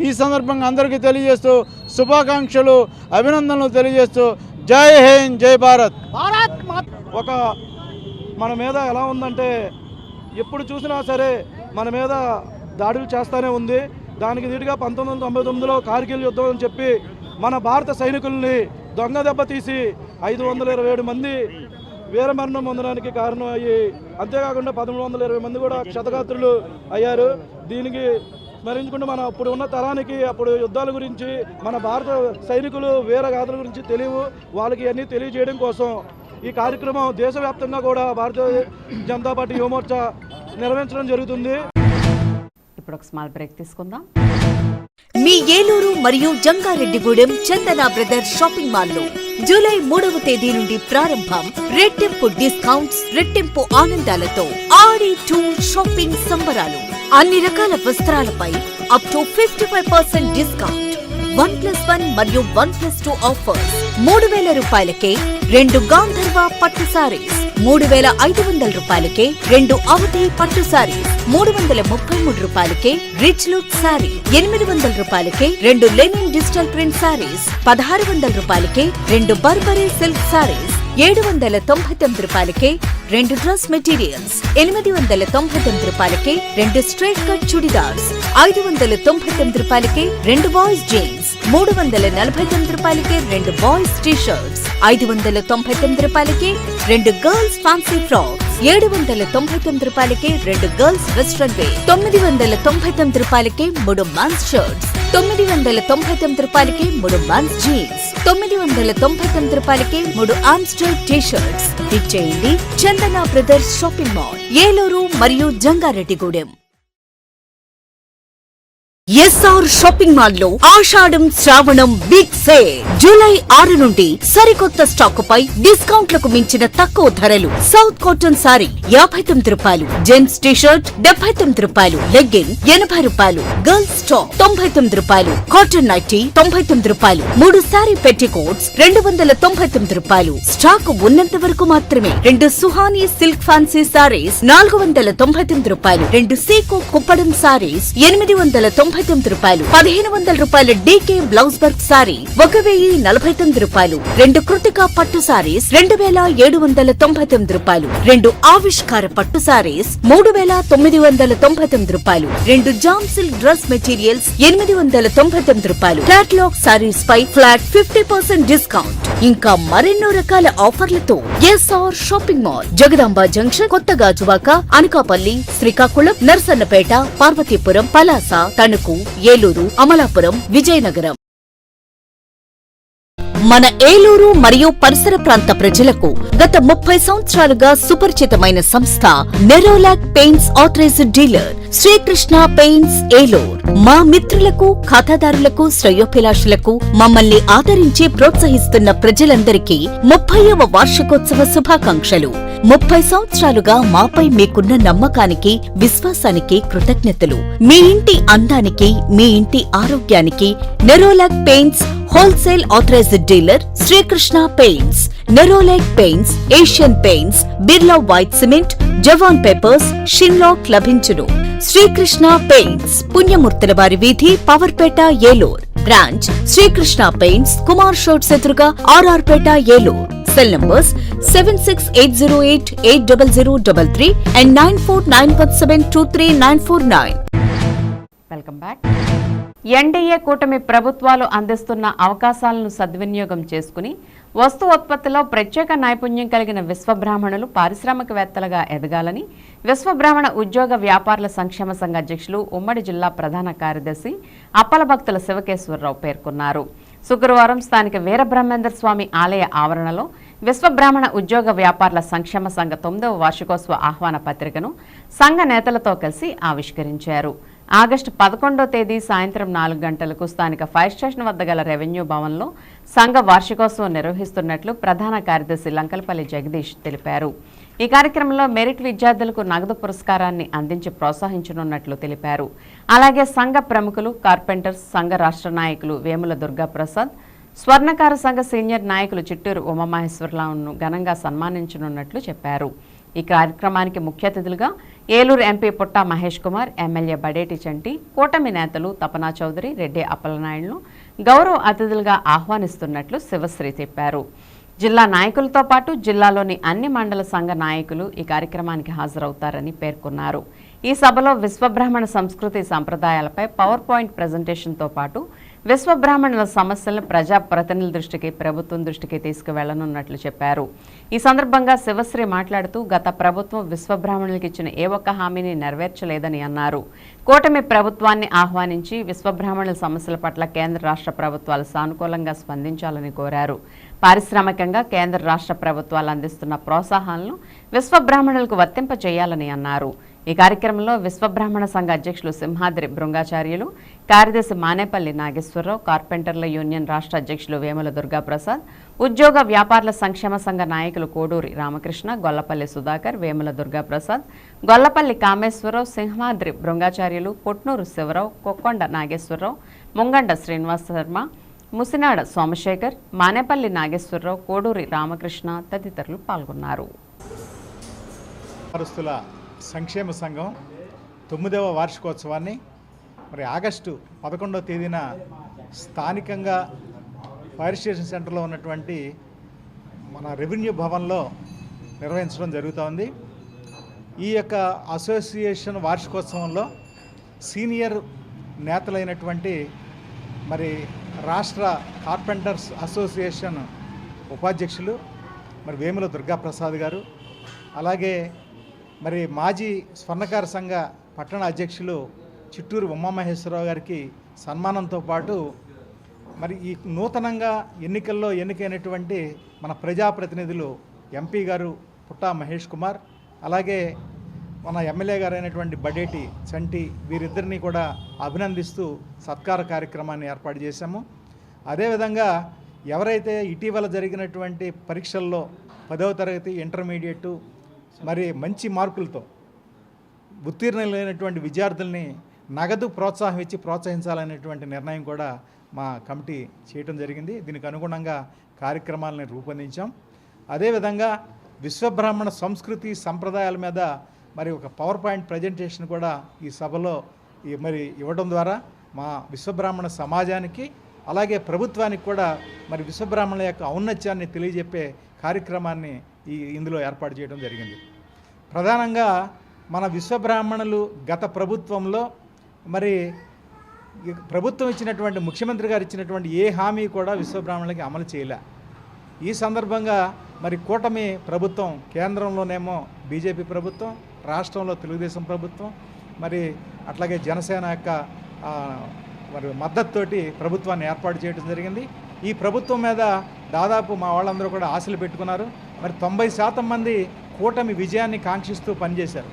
ఈ సందర్భంగా అందరికీ తెలియజేస్తూ శుభాకాంక్షలు, అభినందనలు తెలియజేస్తూ జై హింద్, జై భారత్. ఒక మన మీద ఎలా ఉందంటే, ఎప్పుడు చూసినా సరే మన మీద దాడులు చేస్తూనే ఉంది. దానికి ధీటుగా 1999లో కార్గిల్ యుద్ధం అని చెప్పి మన భారత సైనికుల్ని దొంగ దెబ్బ తీసి 527 మంది వీరమరణం పొందడానికి కారణం అయ్యి, అంతేకాకుండా 1320 మంది కూడా క్షతగాత్రులు అయ్యారు. దీనికి స్మరించుకుంటూ మన అప్పుడు ఉన్న తరానికి అప్పుడు యుద్ధాల గురించి, మన భారత సైనికులు వీరగాథల గురించి తెలియవు, వాళ్ళకి అన్నీ తెలియజేయడం కోసం ఈ కార్యక్రమం దేశవ్యాప్తంగా కూడా భారతీయ జనతా పార్టీ యువమోర్చా నిర్వహించడం జరుగుతుంది. ఇప్పుడు ఒక స్మాల్ బ్రేక్ తీసుకుందాం. మీ ఏలూరు మరియు జంగారెడ్డిగూడెం చందన బ్రదర్స్ షాపింగ్ మాల్లో జూలై 3వ తేదీ నుండి ప్రారంభం. రెట్టింపు డిస్కౌంట్స్, రెట్టింపు ఆనందాలతో ఆడి 2 షాపింగ్ సంబరాలు. అన్ని రకాల వస్త్రాలపై అప్ టు 55% డిస్కౌంట్. 1+1 మరియు 1+2 ఆఫర్స్. 3,000 రూపాయలకే 2 గాంధర్వ పట్టు సారీస్, 3,500 రూపాయలకే 2 అవధి పట్టు సారీస్, 333 రూపాయలకే రిచ్ లుక్ సారీ, 800 రూపాయలకే 2 లెనిన్ డిజిటల్ ప్రింట్ సారీస్, 1,600 రూపాయలకే 2 బర్బరీ సిల్క్ సారీస్, 799 రూపాయలకే 2 డ్రెస్ మెటీరియల్స్, 899 రూపాయలకే 2 స్ట్రైట్ కట్ చుడిదార్స్, 599 రూపాయలకే 2 బాయ్స్ జీన్స్, 349 రూపాయలకే 2 బాయ్స్ టీ షర్ట్స్, 599 రూపాయలకే 2 గర్ల్స్ ఫ్యాన్సీ ఫ్రాక్స్, 799 రూపాయలకే 2 గర్ల్స్ వెస్ట్రన్ వేర్, 999 రూపాయలకే 3 మెన్స్ షర్ట్స్, 999 రూపాయలకే 3 మెన్స్ జీన్స్, 999 రూపాయలకే 3 ఆమ్స్టర్ టీ షర్ట్స్. ఇచ్చేయండి చందన బ్రదర్స్ షాపింగ్ మాల్, ఏలూరు మరియు జంగారెడ్డిగూడెం. ఎస్ఆర్ షాపింగ్ మాల్ లో ఆషాఢం శ్రావణం బిగ్ సేల్. జూలై 6 నుండి సరికొత్త స్టాక్ పై డిస్కౌంట్లకు మించిన తక్కువ ధరలు. సౌత్ కాటన్ సారీ 59 రూపాయలు, జెంట్స్ టీ షర్ట్ 79 రూపాయలు, లెగ్గిన్ 80 రూపాయలు, గర్ల్స్ టాప్ 99 రూపాయలు, కాటన్ నైటీ 99 రూపాయలు, 3 సారీ పెట్టికోట్స్ 299 రూపాయలు. స్టాక్ ఉన్నంత వరకు మాత్రమే. 2 సుహానీ సిల్క్ ఫ్యాన్సీ సారీస్ 499 రూపాయలు, 2 సీకో కుప్పడం సారీస్ 899 రూపాయలు, 1,500 రూపాయల డీకే బ్లౌజ్ వర్క్ సారీ 1,049 రూపాయలు, 2 కృతికా పట్టు సారీస్ 2,799 రూపాయలు, 2 ఆవిష్కార పట్టు సారీస్ 3,999 రూపాయలు, 2 జామ్ సిల్క్ డ్రెస్ మెటీరియల్స్ 899 రూపాయలు. క్యాటలాగ్ సారీస్ పై ఫ్లాట్ 50% డిస్కౌంట్. ఇంకా మరెన్నో రకాల ఆఫర్లతో SR shopping mall, Jagadamba junction, కొత్త గాజువాక, అనకాపల్లి, శ్రీకాకుళం, నర్సన్నపేట, పార్వతీపురం, పలాస, తణుకు, ఏలూరు, అమలాపురం, విజయనగరం. మన ఏలూరు మరియు పరిసర ప్రాంత ప్రజలకు గత 30 సంవత్సరాలుగా సుపరిచితమైన సంస్థ Nerolac paints authorised dealer Srikrishna paints Eluru. మా మిత్రులకు, ఖాతాదారులకు, శ్రేయోభిలాషులకు, మమ్మల్ని ఆదరించి ప్రోత్సహిస్తున్న ప్రజలందరికీ 30వ వార్షికోత్సవ శుభాకాంక్షలు. 30 సంవత్సరాలుగా మాపై మీకున్న నమ్మకానికి, విశ్వాసానికి కృతజ్ఞతలు. మీ ఇంటి అందానికి, మీ ఇంటి ఆరోగ్యానికి Nerolac paints wholesale authorised dealer Srikrishna paints. Nerolac paints, Asian paints, Birla white cement, Jawan papers, షిన్లాక్ లభించును. శ్రీకృష్ణ పెయింట్స్, పుణ్యమూర్తుల వారి వీధి, పవర్పేట, ఏలూరు. బ్రాంచ్ శ్రీకృష్ణ పెయింట్స్, కుమార్ షోట్స్ ఎదురుగా, RR Peta, Eluru. Cell numbers 7680880033 and 9491723949. Welcome back. NDA కూటమి ప్రభుత్వాలు అందిస్తున్న అవకాశాలను సద్వినియోగం చేసుకుని వస్తు ఉత్పత్తిలో ప్రత్యేక నైపుణ్యం కలిగిన విశ్వబ్రాహ్మణులు పారిశ్రామికవేత్తలుగా ఎదగాలని విశ్వబ్రాహ్మణ ఉద్యోగ వ్యాపారుల సంక్షేమ సంఘ అధ్యక్షులు, ఉమ్మడి జిల్లా ప్రధాన కార్యదర్శి అప్పలభక్తుల శివకేశ్వరరావు పేర్కొన్నారు. శుక్రవారం స్థానిక వీరబ్రహ్మేంద్ర స్వామి ఆలయ ఆవరణలో విశ్వబ్రాహ్మణ ఉద్యోగ వ్యాపారుల సంక్షేమ సంఘ 9వ వార్షికోత్సవ ఆహ్వాన పత్రికను సంఘ నేతలతో కలిసి ఆవిష్కరించారు. ఆగస్టు 11వ తేదీ సాయంత్రం 4 గంటలకు స్థానిక ఫైర్ స్టేషన్ వద్ద గల రెవెన్యూ భవన్లో సంఘ వార్షికోత్సవం నిర్వహిస్తున్నట్లు ప్రధాన కార్యదర్శి లంకలపల్లి జగదీష్ తెలిపారు. ఈ కార్యక్రమంలో మెరిట్ విద్యార్థులకు నగదు పురస్కారాన్ని అందించి ప్రోత్సహించనున్నట్లు తెలిపారు. అలాగే సంఘ ప్రముఖులు, కార్పెంటర్స్ సంఘ రాష్ట్ర నాయకులు వేముల దుర్గాప్రసాద్, స్వర్ణకార సంఘ సీనియర్ నాయకులు చిట్టూరు ఉమామహేశ్వరరావును ఘనంగా సన్మానించనున్నట్లు చెప్పారు. ఈ కార్యక్రమానికి ముఖ్య అతిథులుగా ఏలూరు ఎంపీ పుట్టా మహేష్ కుమార్, ఎమ్మెల్యే బడేటి చంటి, కూటమి నేతలు తపనా చౌదరి, రెడ్డి అప్పలనాయుడును గౌరవ అతిథులుగా ఆహ్వానిస్తున్నట్లు శివశ్రీ చెప్పారు. జిల్లా నాయకులతో పాటు జిల్లాలోని అన్ని మండల సంఘ నాయకులు ఈ కార్యక్రమానికి హాజరవుతారని పేర్కొన్నారు. ఈ సభలో విశ్వబ్రాహ్మణ సంస్కృతి సంప్రదాయాలపై పవర్ పాయింట్ ప్రజెంటేషన్తో పాటు విశ్వబ్రాహ్మణుల సమస్యలను ప్రజాప్రతినిధుల దృష్టికి, ప్రభుత్వం దృష్టికి తీసుకువెళ్లనున్నట్లు చెప్పారు. ఈ సందర్భంగా శివశ్రీ మాట్లాడుతూ గత ప్రభుత్వం విశ్వబ్రాహ్మణులకు ఇచ్చిన ఏ ఒక్క హామీని నెరవేర్చలేదని అన్నారు. కూటమి ప్రభుత్వాన్ని ఆహ్వానించి విశ్వబ్రాహ్మణుల సమస్యల పట్ల కేంద్ర రాష్ట్ర ప్రభుత్వాలు సానుకూలంగా స్పందించాలని కోరారు. పారిశ్రామికంగా కేంద్ర రాష్ట్ర ప్రభుత్వాలు అందిస్తున్న ప్రోత్సాహాలను విశ్వబ్రాహ్మణులకు వర్తింపజేయాలని అన్నారు. ఈ కార్యక్రమంలో విశ్వబ్రాహ్మణ సంఘ అధ్యక్షులు సింహాద్రి బృంగాచార్యులు, కార్యదర్శి మానేపల్లి నాగేశ్వరరావు, కార్పెంటర్ల యూనియన్ రాష్ట్ర అధ్యక్షులు వేముల దుర్గాప్రసాద్, ఉద్యోగ వ్యాపారుల సంక్షేమ సంఘ నాయకులు కోడూరి రామకృష్ణ, గొల్లపల్లి సుధాకర్, వేముల దుర్గాప్రసాద్, గొల్లపల్లి కామేశ్వరరావు, సింహాద్రి బృంగాచార్యులు, పొట్నూరు శివరావు, కొక్కొండ నాగేశ్వరరావు, ముంగండ శ్రీనివాస శర్మ, ముసినాడ సోమశేఖర్, మానేపల్లి నాగేశ్వరరావు, కోడూరి రామకృష్ణ తదితరులు పాల్గొన్నారు. వ్యాపారస్తుల సంక్షేమ సంఘం 9వ వార్షికోత్సవాన్ని మరి ఆగస్టు 11వ తేదీన స్థానికంగా ఫైర్ స్టేషన్ సెంటర్లో ఉన్నటువంటి మన రెవెన్యూ భవన్లో నిర్వహించడం జరుగుతోంది. ఈ యొక్క అసోసియేషన్ వార్షికోత్సవంలో సీనియర్ నేతలైనటువంటి మరి రాష్ట్ర కార్పెంటర్స్ అసోసియేషన్ ఉపాధ్యక్షులు మరి వేముల దుర్గాప్రసాద్ గారు, అలాగే మరి మాజీ స్వర్ణకార సంఘ పట్టణ అధ్యక్షులు చిట్టూరు ఉమామహేశ్వరరావు గారికి సన్మానంతో పాటు మరి ఈ నూతనంగా ఎన్నికల్లో ఎన్నికైనటువంటి మన ప్రజాప్రతినిధులు ఎంపీ గారు పుట్టా మహేష్ కుమార్, అలాగే మన ఎమ్మెల్యే గారు అయినటువంటి బడేటి చంటి, వీరిద్దరినీ కూడా అభినందిస్తూ సత్కార కార్యక్రమాన్ని ఏర్పాటు చేశాము. అదేవిధంగా ఎవరైతే ఇటీవల జరిగినటువంటి పరీక్షల్లో 10వ తరగతి ఇంటర్మీడియట్ మరి మంచి మార్కులతో ఉత్తీర్ణులైనటువంటి విద్యార్థుల్ని నగదు ప్రోత్సాహం ఇచ్చి ప్రోత్సహించాలనేటువంటి నిర్ణయం కూడా మా కమిటీ చేయటం జరిగింది. దీనికి అనుగుణంగా కార్యక్రమాలను రూపొందించాం. అదేవిధంగా విశ్వబ్రాహ్మణ సంస్కృతి సంప్రదాయాల మీద మరి ఒక పవర్ పాయింట్ ప్రజెంటేషన్ కూడా ఈ సభలో మరి ఇవ్వడం ద్వారా మా విశ్వబ్రాహ్మణ సమాజానికి అలాగే ప్రభుత్వానికి కూడా మరి విశ్వబ్రాహ్మణుల యొక్క ఔన్నత్యాన్ని తెలియజెప్పే కార్యక్రమాన్ని ఇందులో ఏర్పాటు చేయడం జరిగింది. ప్రధానంగా మన విశ్వబ్రాహ్మణులు గత ప్రభుత్వంలో మరి ప్రభుత్వం ఇచ్చినటువంటి ముఖ్యమంత్రి గారు ఇచ్చినటువంటి ఏ హామీ కూడా విశ్వబ్రాహ్మణులకి అమలు చేయలే. ఈ సందర్భంగా మరి కూటమి ప్రభుత్వం, కేంద్రంలోనేమో బీజేపీ ప్రభుత్వం, రాష్ట్రంలో తెలుగుదేశం ప్రభుత్వం, మరి అట్లాగే జనసేన యొక్క మరి మద్దతుతోటి ప్రభుత్వాన్ని ఏర్పాటు చేయడం జరిగింది. ఈ ప్రభుత్వం మీద దాదాపు మా వాళ్ళందరూ కూడా ఆశలు పెట్టుకున్నారు. మరి 90% మంది కూటమి విజయాన్ని కాంక్షిస్తూ పనిచేశారు.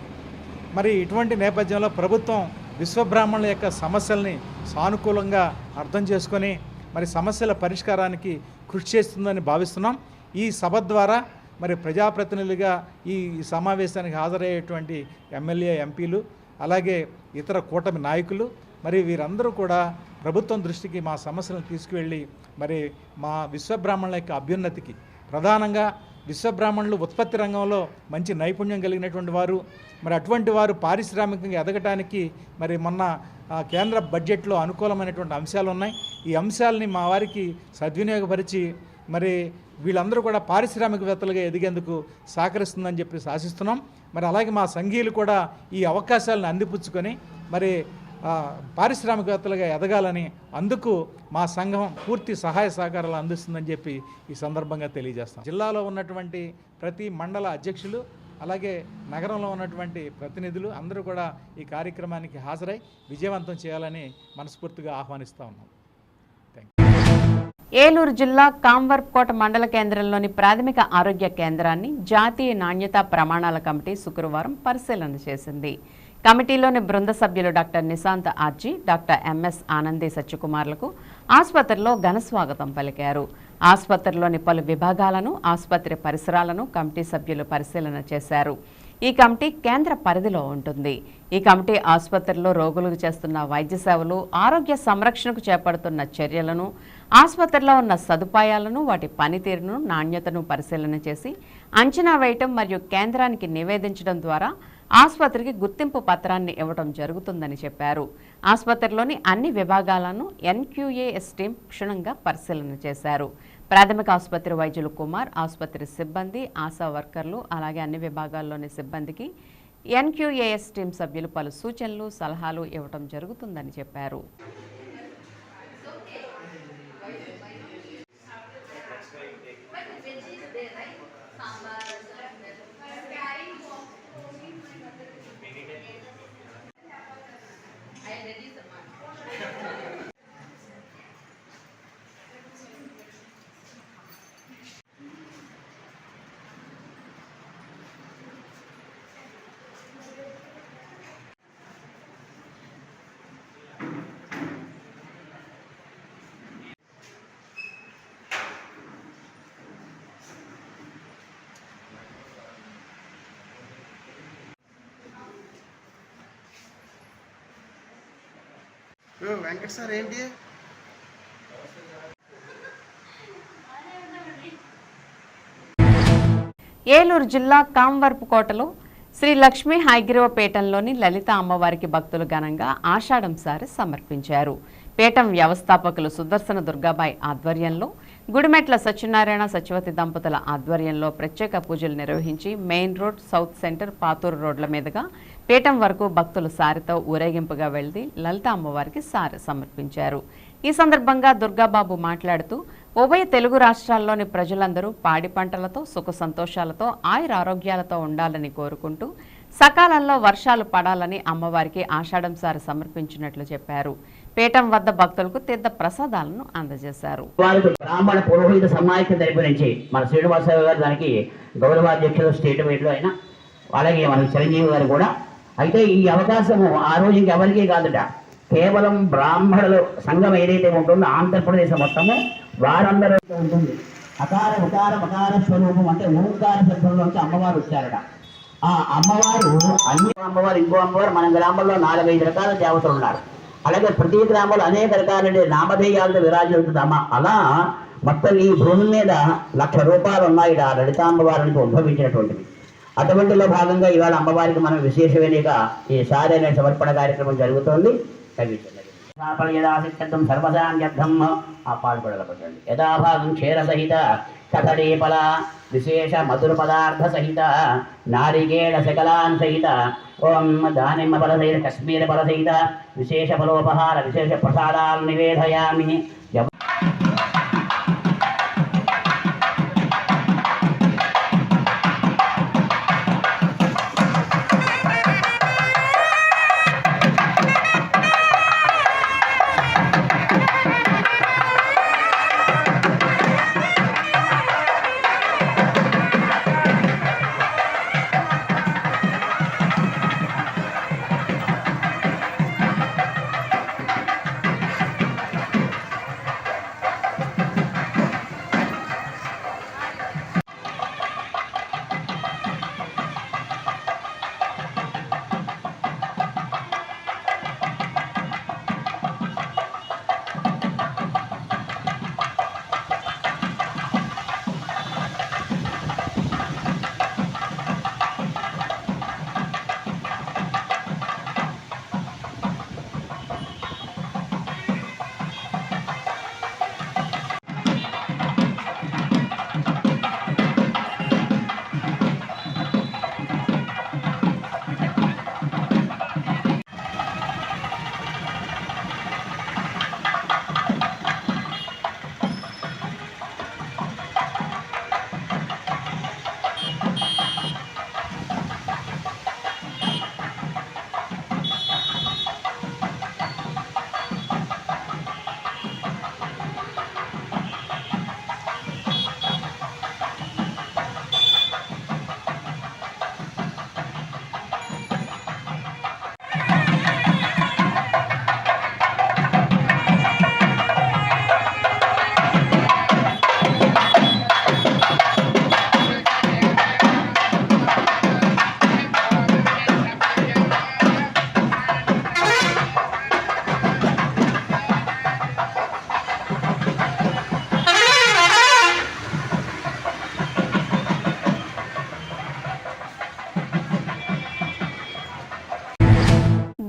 మరి ఇటువంటి నేపథ్యంలో ప్రభుత్వం విశ్వబ్రాహ్మణుల యొక్క సమస్యల్ని సానుకూలంగా అర్థం చేసుకొని మరి సమస్యల పరిష్కారానికి కృషి చేస్తుందని భావిస్తున్నాం. ఈ సభ ద్వారా మరి ప్రజాప్రతినిధులుగా ఈ సమావేశానికి హాజరయ్యేటువంటి ఎమ్మెల్యే, ఎంపీలు, అలాగే ఇతర కూటమి నాయకులు మరి వీరందరూ కూడా ప్రభుత్వం దృష్టికి మా సమస్యలను తీసుకువెళ్ళి మరి మా విశ్వబ్రాహ్మణుల యొక్క అభ్యున్నతికి, ప్రధానంగా విశ్వబ్రాహ్మణులు ఉత్పత్తి రంగంలో మంచి నైపుణ్యం కలిగినటువంటి వారు, మరి అటువంటి వారు పారిశ్రామికంగా ఎదగటానికి మరి మొన్న కేంద్ర బడ్జెట్లో అనుకూలమైనటువంటి అంశాలు ఉన్నాయి. ఈ అంశాలని మా వారికి సద్వినియోగపరిచి మరి వీళ్ళందరూ కూడా పారిశ్రామికవేత్తలుగా ఎదిగేందుకు సహకరిస్తుందని చెప్పి ఆశిస్తున్నాం. మరి అలాగే మా సంఘీయులు కూడా ఈ అవకాశాలను అందిపుచ్చుకొని మరి పారిశ్రామికవేత్తలుగా ఎదగాలని, అందుకు మా సంఘం పూర్తి సహాయ సహకారాలు అందిస్తుందని చెప్పి ఈ సందర్భంగా తెలియజేస్తాం. జిల్లాలో ఉన్నటువంటి ప్రతి మండల అధ్యక్షులు అలాగే నగరంలో ఉన్నటువంటి ప్రతినిధులు అందరూ కూడా ఈ కార్యక్రమానికి హాజరై విజయవంతం చేయాలని మనస్ఫూర్తిగా ఆహ్వానిస్తూ ఉన్నాం. ఏలూరు జిల్లా కాంవర్కోట మండల కేంద్రంలోని ప్రాథమిక ఆరోగ్య కేంద్రాన్ని జాతీయ నాణ్యతా ప్రమాణాల కమిటీ శుక్రవారం పరిశీలన చేసింది. కమిటీలోని బృంద సభ్యులు doctor Nishant RG, doctor MS Anandi సత్యకుమార్లకు ఆసుపత్రిలో ఘన స్వాగతం పలికారు. ఆసుపత్రిలోని పలు విభాగాలను, ఆసుపత్రి పరిసరాలను కమిటీ సభ్యులు పరిశీలన చేశారు. ఈ కమిటీ కేంద్ర పరిధిలో ఉంటుంది. ఈ కమిటీ ఆసుపత్రిలో రోగులకు చేస్తున్న వైద్య సేవలు, ఆరోగ్య సంరక్షణకు చేపడుతున్న చర్యలను, ఆసుపత్రిలో ఉన్న సదుపాయాలను, వాటి పనితీరును, నాణ్యతను పరిశీలన చేసి అంచనా వేయటం మరియు కేంద్రానికి నివేదించడం ద్వారా ఆసుపత్రికి గుర్తింపు పత్రాన్ని ఇవ్వడం జరుగుతుందని చెప్పారు. ఆసుపత్రిలోని అన్ని విభాగాలను ఎన్క్యూఏఎస్ టీం క్షుణ్ణంగా పరిశీలన చేశారు. ప్రాథమిక ఆసుపత్రి వైద్యులు కుమార్, ఆసుపత్రి సిబ్బంది, ఆశా వర్కర్లు, అలాగే అన్ని విభాగాల్లోని సిబ్బందికి ఎన్క్యూఏఎస్ టీం సభ్యులు పలు సూచనలు, సలహాలు ఇవ్వడం జరుగుతుందని చెప్పారు. వెంకట సార్ ఏంటి? ఏలూరు జిల్లా కాంవర్పుకోటలో శ్రీ లక్ష్మీ హైగ్రీవపేటంలోని లలిత అమ్మవారికి భక్తులు ఘనంగా ఆషాఢం సారి సమర్పించారు. పీఠం వ్యవస్థాపకులు సుదర్శన దుర్గాబాయి ఆధ్వర్యంలో గుడిమెట్ల సత్యనారాయణ సచివతి దంపతుల ఆధ్వర్యంలో ప్రత్యేక పూజలు నిర్వహించి main road, south centre, Pathuru రోడ్ల మీదుగా పీఠం వరకు భక్తులు సారితో ఊరేగింపుగా వెళ్లి లలిత అమ్మవారికి సారి సమర్పించారు. ఈ సందర్భంగా దుర్గాబాబు మాట్లాడుతూ ఉభయ తెలుగు రాష్ట్రాల్లోని ప్రజలందరూ పాడి పంటలతో సుఖ సంతోషాలతో ఆయురారోగ్యాలతో ఉండాలని కోరుకుంటూ సకాలంలో వర్షాలు పడాలని అమ్మవారికి ఆషాఢం సారి సమర్పించినట్లు చెప్పారు. పీఠం వద్ద భక్తులకు తీర్థ ప్రసాదాలను అందజేశారు. బ్రాహ్మణ పురోహిత సమాఖ్య తరపు నుంచి మన శ్రీనివాసరావు గారు దానికి గౌరవాధ్యక్షులు స్టేట్ వైడ్లో అయినా, అలాగే మన చిరంజీవి గారు కూడా. అయితే ఈ అవకాశము ఆ రోజు ఇంకెవరికీ కాదుట, కేవలం బ్రాహ్మణుల సంఘం ఏదైతే ఉంటుందో ఆంధ్రప్రదేశ్ మొత్తము వారందరూ ఉంటుంది. అకార ఉకార మకార స్వరూపం అంటే ఓంకార శబ్దంలోంచి అమ్మవారు వచ్చారట. ఆ అమ్మవారు అన్ని అమ్మవారు, ఇంకో అమ్మవారు మన గ్రామంలో 4-5 రకాల దేవతలు ఉన్నారు. అలాగే ప్రతి గ్రామంలో అనేక రకాల నామధేయాలతో విరాజిల్లుతుంది అమ్మ. అలా మొత్తం ఈ భూమి మీద 1,00,000 రూపాయలు ఉన్నాయి ఆ లలితామ్మవారికి ఉద్భవించినటువంటివి. అటువంటిలో భాగంగా ఇవాళ అమ్మవారికి మనం విశేషమైన ఈ సారి అనే సమర్పణ కార్యక్రమం జరుగుతోంది. యథాసిద్ధం సర్వసాన్యర్థం ఆ పాల్పడగలపండి. యథాభాగం క్షీర సహిత కథడీఫల విశేష మధుర పదార్థ సహిత నారికేళ శకలాన్ సహిత ఓం దానిమ్మ ఫల సహిత కశ్మీర ఫల సహిత విశేష ఫలోపహార విశేష ప్రసాదాలు నివేదయామి.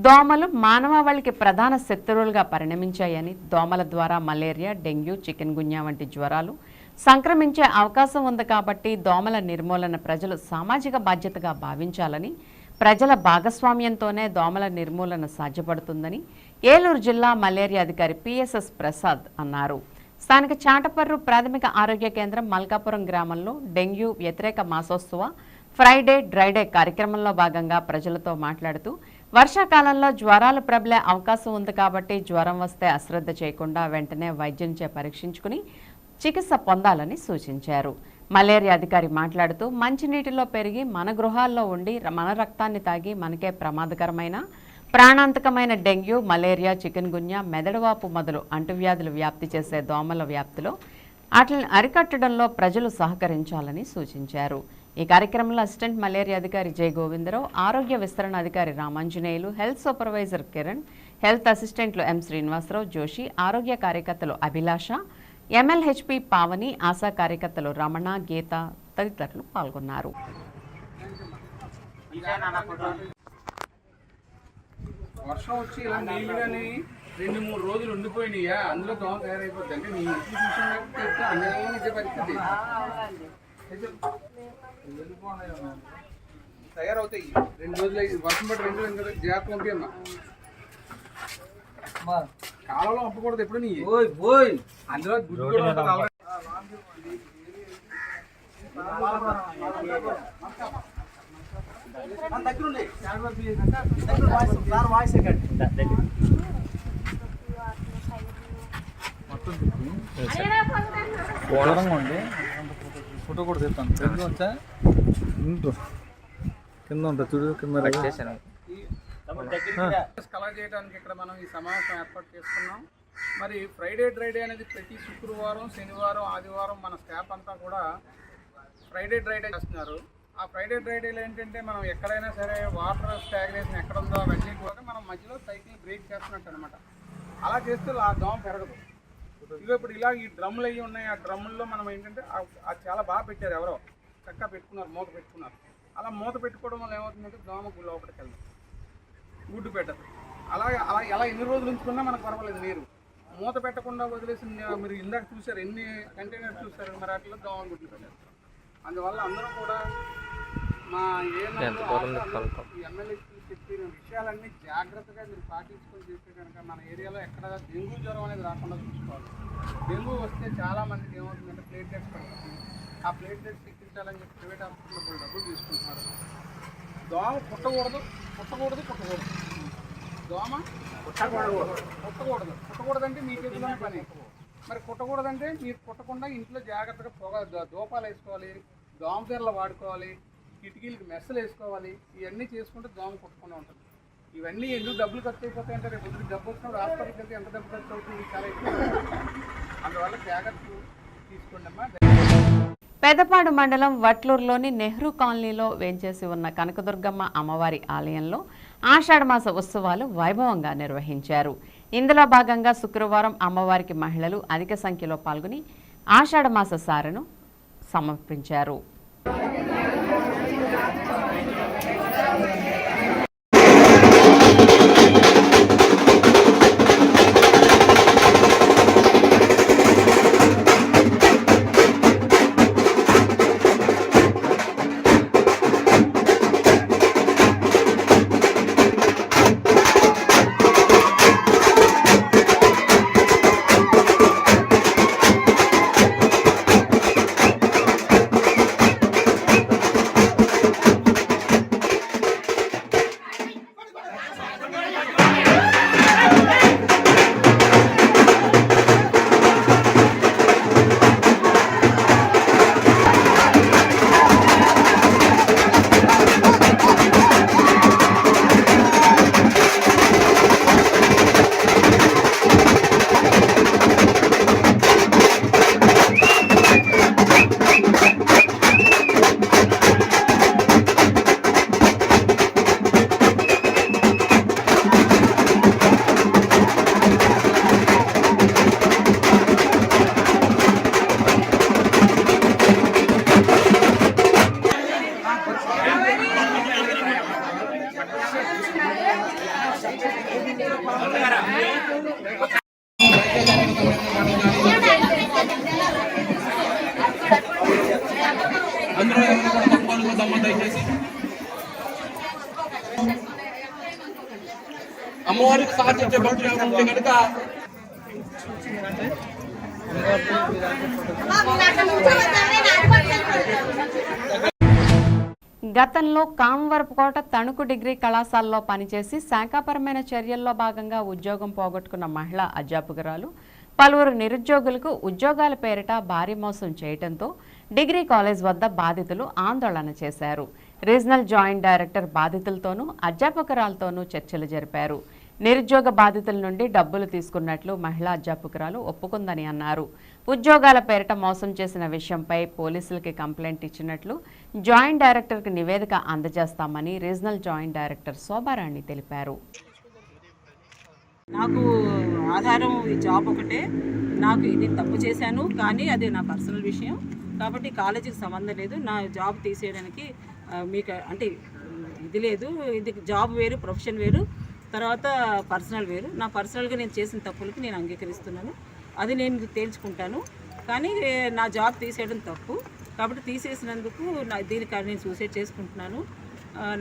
దోమలు మానవాళికి ప్రధాన శత్రువులుగా పరిణమించాయని, దోమల ద్వారా మలేరియా, డెంగ్యూ, చికెన్ గున్యా వంటి జ్వరాలు సంక్రమించే అవకాశం ఉంది కాబట్టి దోమల నిర్మూలన ప్రజలు సామాజిక బాధ్యతగా భావించాలని, ప్రజల భాగస్వామ్యంతోనే దోమల నిర్మూలన సాధ్యపడుతుందని ఏలూరు జిల్లా మలేరియా అధికారి పిఎస్ఎస్ ప్రసాద్ అన్నారు. స్థానిక చాటపర్రు ప్రాథమిక ఆరోగ్య కేంద్రం మల్కాపురం గ్రామంలో డెంగ్యూ వ్యతిరేక మాసోత్సవ ఫ్రైడే డ్రైడే కార్యక్రమంలో భాగంగా ప్రజలతో మాట్లాడుతూ వర్షాకాలంలో జ్వరాలు ప్రబలే అవకాశం ఉంది కాబట్టి జ్వరం వస్తే అశ్రద్ధ చేయకుండా వెంటనే వైద్యంచే పరీక్షించుకుని చికిత్స పొందాలని సూచించారు. మలేరియా అధికారి మాట్లాడుతూ మంచినీటిలో పెరిగి మన గృహాల్లో ఉండి మన రక్తాన్ని తాగి మనకే ప్రమాదకరమైన ప్రాణాంతకమైన డెంగ్యూ, మలేరియా, చికెన్ గున్యా, మెదడువాపు మొదలు అంటువ్యాధులు వ్యాప్తి చేసే దోమల వ్యాప్తిలో వాటిని అరికట్టడంలో ప్రజలు సహకరించాలని సూచించారు. ఈ కార్యక్రమంలో అసిస్టెంట్ మలేరియా అధికారి జె గోవిందరావు, ఆరోగ్య విస్తరణ అధికారి Ramanjaneyulu, health supervisor Kiran, health అసిస్టెంట్లు ఎం శ్రీనివాసరావు, జోషి, ఆరోగ్య కార్యకర్తలు అభిలాష, MLHP పావని, ఆశా కార్యకర్తలు రమణ, గీత తదితరులు పాల్గొన్నారు. వర్షం వచ్చి ఇలా నీళ్ళు కానీ 2-3 రోజులు ఉండిపోయినాయా, అందులో దోమ తయారైపోద్ది. అంటే నీ ఇంటి చూసినట్టు అన్ని ఇదే పరిస్థితి తయారవుతాయి. 2 రోజులు వర్షం పట్టి 2 రోజులు జాగ్రత్త పంపిమ్మా. కాలంలో పంపకూడదు ఎప్పుడు నీ అందులో గుడ్డు కూడా ఉంటుంది. ఫోటో కూడా తెస్తాను. కింద ఉంటుంది చూడు, కింద కలర్ చేయడానికి ఇక్కడ మనం ఈ సమావేశం ఏర్పాటు చేసుకున్నాం. మరి ఫ్రైడే డ్రైడే అనేది ప్రతి శుక్రవారం, శనివారం, ఆదివారం మన స్టాఫ్ అంతా కూడా ఫ్రైడే డ్రైడే చేస్తున్నారు. ఆ ఫ్రైడే డ్రైడేలో ఏంటంటే మనం ఎక్కడైనా సరే వాటర్ స్టాగ్నేషన్ ఎక్కడ ఉందో అవన్నీ కూడా మనం మధ్యలో సైకిల్ బ్రేక్ చేస్తున్నట్టు అనమాట. అలా చేస్తే ఆ దోమ పెరగదు. ఇవి ఇప్పుడు ఇలా ఈ డ్రమ్ములు అవి ఉన్నాయి. ఆ డ్రమ్ముల్లో మనం ఏంటంటే చాలా బాగా పెట్టారు, ఎవరో చక్కగా పెట్టుకున్నారు, మూత పెట్టుకున్నారు. అలా మూత పెట్టుకోవడం వల్ల ఏమవుతుందంటే దోమ లోపలికి వెళ్తుంది, గుడ్డు పెట్టదు. అలా ఎన్ని రోజులు ఉంచుకున్నా మనకు పర్వాలేదు. మీరు మూత పెట్టకుండా వదిలేసి మీరు ఇందాక చూసారు, ఎన్ని కంటైనర్స్ చూసారు, మరి వాటిలో దోమ గుడ్లు పెట్టారు. అందువల్ల అందరూ కూడా మా ఎమ్మెల్యే చెప్పిన విషయాలన్నీ జాగ్రత్తగా మీరు పాటించుకొని చేస్తే కనుక మన ఏరియాలో ఎక్కడ డెంగ్యూ జ్వరం అనేది రాకుండా చూసుకోవాలి. డెంగ్యూ వస్తే చాలా మందికి ఏమవుతుందంటే ప్లేట్లెట్స్ పడుతుంది. ఆ ప్లేట్లెట్స్ ఎక్కించాలని చెప్పి ప్రైవేట్ హాస్పిటల్లో కూడా డబ్బులు తీసుకుంటున్నారు. దోమ పుట్టకూడదు. దోమ పుట్టకూడదంటే మీ చేతిలోనే పని. మరి పుట్టకూడదంటే మీరు పుట్టకుండా ఇంట్లో జాగ్రత్తగా దోపాలు వేసుకోవాలి, దోమతెరలు వాడుకోవాలి, కిటికీలకు మెస్సలు వేసుకోవాలి. ఇవన్నీ చేసుకుంటే దోమ పుట్టకుండా ఉంటుంది. ఇవన్నీ ఎందుకు డబ్బులు ఖర్చు అయిపోతాయి అంటే రేపు ఎందుకు డబ్బు వచ్చినప్పుడు హాస్పిటల్కి వెళ్తే ఎంత డబ్బు ఖర్చు అవుతుంది, చాలా ఎక్కువ. అందువల్ల జాగ్రత్తలు తీసుకోండి అమ్మా. పెదపాడు మండలం వట్లూరులోని నెహ్రూ కాలనీలో వేంచేసి ఉన్న కనకదుర్గమ్మ అమ్మవారి ఆలయంలో ఆషాఢమాస ఉత్సవాలు వైభవంగా నిర్వహించారు. ఇందులో భాగంగా శుక్రవారం అమ్మవారికి మహిళలు అధిక సంఖ్యలో పాల్గొని ఆషాఢమాస సారెను సమర్పించారు. అమ్మవారికి సాధించే భక్తులు ఉంటే కనుక గతంలో కామవరపుకోట తణుకు డిగ్రీ కళాశాలలో పనిచేసి శాఖాపరమైన చర్యల్లో భాగంగా ఉద్యోగం పోగొట్టుకున్న మహిళా అధ్యాపకురాలు పలువురు నిరుద్యోగులకు ఉద్యోగాల పేరిట భారీ మోసం చేయడంతో డిగ్రీ కాలేజ్ వద్ద బాధితులు ఆందోళన చేశారు. రీజనల్ జాయింట్ డైరెక్టర్ బాధితులతోనూ అధ్యాపకురాలతోనూ చర్చలు జరిపారు. నిరుద్యోగ బాధితుల నుండి డబ్బులు తీసుకున్నట్లు మహిళా అధ్యాపకురాలు ఒప్పుకుందని అన్నారు. ఉద్యోగాల పేరిట మోసం చేసిన విషయంపై పోలీసులకి కంప్లైంట్ ఇచ్చినట్లు జాయింట్ డైరెక్టర్కి నివేదిక అందజేస్తామని రీజనల్ జాయింట్ డైరెక్టర్ శోభారాణి తెలిపారు. నాకు ఆధారం ఈ జాబ్ ఒకటే. నాకు ఇది తప్పు చేశాను, కానీ అది నా పర్సనల్ విషయం కాబట్టి కాలేజీకి సంబంధం లేదు. నా జాబ్ తీసేయడానికి మీకు అంటే ఇది లేదు. ఇది జాబ్ వేరు, ప్రొఫెషన్ వేరు, తర్వాత పర్సనల్ వేరు. నా పర్సనల్గా నేను చేసిన తప్పులకి నేను అంగీకరిస్తున్నాను, అది నేను తేల్చుకుంటాను. కానీ నా జాబ్ తీసేయడం తప్పు కాబట్టి తీసేసినందుకు దీనికి నేను సూసైడ్ చేసుకుంటున్నాను.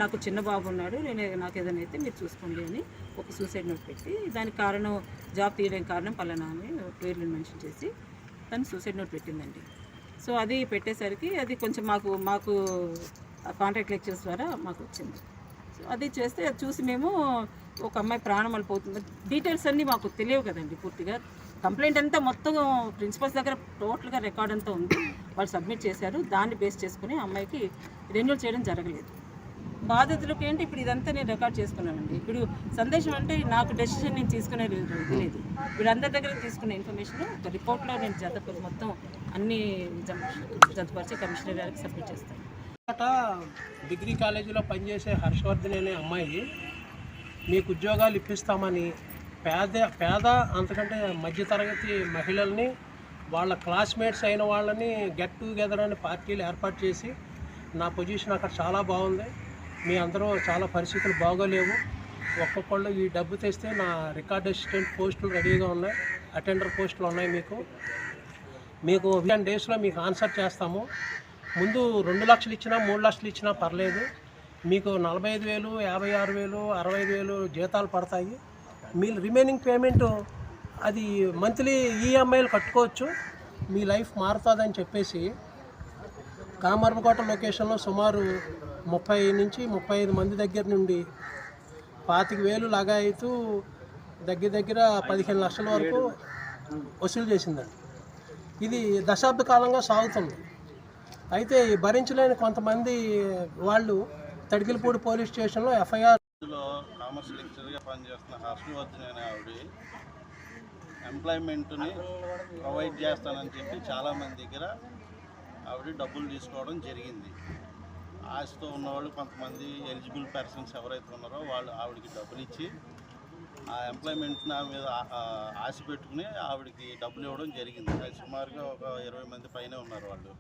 నాకు చిన్న బాబు ఉన్నాడు, నాకు ఏదైనా అయితే మీరు చూసుకోండి అని ఒక సూసైడ్ నోట్ పెట్టి, దానికి కారణం జాబ్ తీయడానికి కారణం పలానా అని పేర్లను మెన్షన్ చేసి తను సూసైడ్ నోట్ పెట్టిందండి. సో అది పెట్టేసరికి అది కొంచెం మాకు కాంట్రాక్ట్ లెక్చర్స్ ద్వారా మాకు వచ్చింది. సో అది చేస్తే అది చూసి మేము ఒక అమ్మాయి ప్రాణం వెళ్ళిపోతుంది, డీటెయిల్స్ అన్నీ మాకు తెలియవు కదండి పూర్తిగా. కంప్లైంట్ అంతా మొత్తం ప్రిన్సిపల్స్ దగ్గర టోటల్గా రికార్డ్ అంతా ఉంది, వాళ్ళు సబ్మిట్ చేశారు. దాన్ని బేస్ చేసుకుని అమ్మాయికి రెన్యూల్ చేయడం జరగలేదు. బాధితులకు ఏంటి ఇప్పుడు ఇదంతా నేను రికార్డ్ చేసుకున్నానండి. ఇప్పుడు సందేశం అంటే నాకు డెసిషన్ నేను తీసుకునేది లేదు, వీళ్ళందరి దగ్గర తీసుకున్న ఇన్ఫర్మేషన్ ఒక రిపోర్ట్లో నేను మొత్తం అన్ని జతపరిచి కమిషనర్ గారికి సబ్మిట్ చేస్తాను. డిగ్రీ కాలేజీలో పనిచేసే హర్షవర్ధన్ అనే అమ్మాయి మీకు ఉద్యోగాలు ఇప్పిస్తామని పేద అంతకంటే మధ్యతరగతి మహిళల్ని వాళ్ళ క్లాస్మేట్స్ అయిన వాళ్ళని గెట్ టుగెదర్ అనే పార్టీలు ఏర్పాటు చేసి, నా పొజిషన్ అక్కడ చాలా బాగుంది, మీ అందరూ చాలా పరిస్థితులు బాగోలేవు, ఒక్కొక్కళ్ళు ఈ డబ్బు తెస్తే నా రికార్డ్ అసిస్టెంట్ పోస్టులు రెడీగా ఉన్నాయి, అటెండర్ పోస్టులు ఉన్నాయి, మీకు 10 డేస్లో మీకు ఆన్సర్ చేస్తాము, ముందు 2 లక్షలు ఇచ్చినా 3 లక్షలు ఇచ్చినా పర్లేదు, మీకు 45,000, 56,000, 60,000 జీతాలు పడతాయి, మీ రిమైనింగ్ పేమెంట్ అది మంత్లీ ఈఎంఐలు కట్టుకోవచ్చు, మీ లైఫ్ మారుతుందని చెప్పేసి కామర్మకోట లొకేషన్లో సుమారు 30 నుంచి 35 మంది దగ్గర నుండి 25,000 లగాయితూ దగ్గర 15 లక్షల వరకు వసూలు చేసిందండి. ఇది దశాబ్ద కాలంగా సాగుతుంది. అయితే భరించలేని కొంతమంది వాళ్ళు తడికిలపూడి పోలీస్ స్టేషన్లో ఎఫ్ఐఆర్. కామర్స్ లెక్చర్గా పనిచేస్తున్న హర్షవర్ధన్ అనే ఆవిడ ఎంప్లాయ్మెంట్ని ప్రొవైడ్ చేస్తానని చెప్పి చాలామంది దగ్గర ఆవిడ డబ్బులు తీసుకోవడం జరిగింది. ఆశతో ఉన్నవాళ్ళు కొంతమంది ఎలిజిబుల్ పర్సన్స్ ఎవరైతే ఉన్నారో వాళ్ళు ఆవిడకి డబ్బులు ఇచ్చి ఆ ఎంప్లాయ్మెంట్ని ఆమె మీద ఆశ పెట్టుకుని ఆవిడకి డబ్బులు ఇవ్వడం జరిగింది. అది సుమారుగా ఒక 20 మంది పైన ఉన్నారు వాళ్ళు.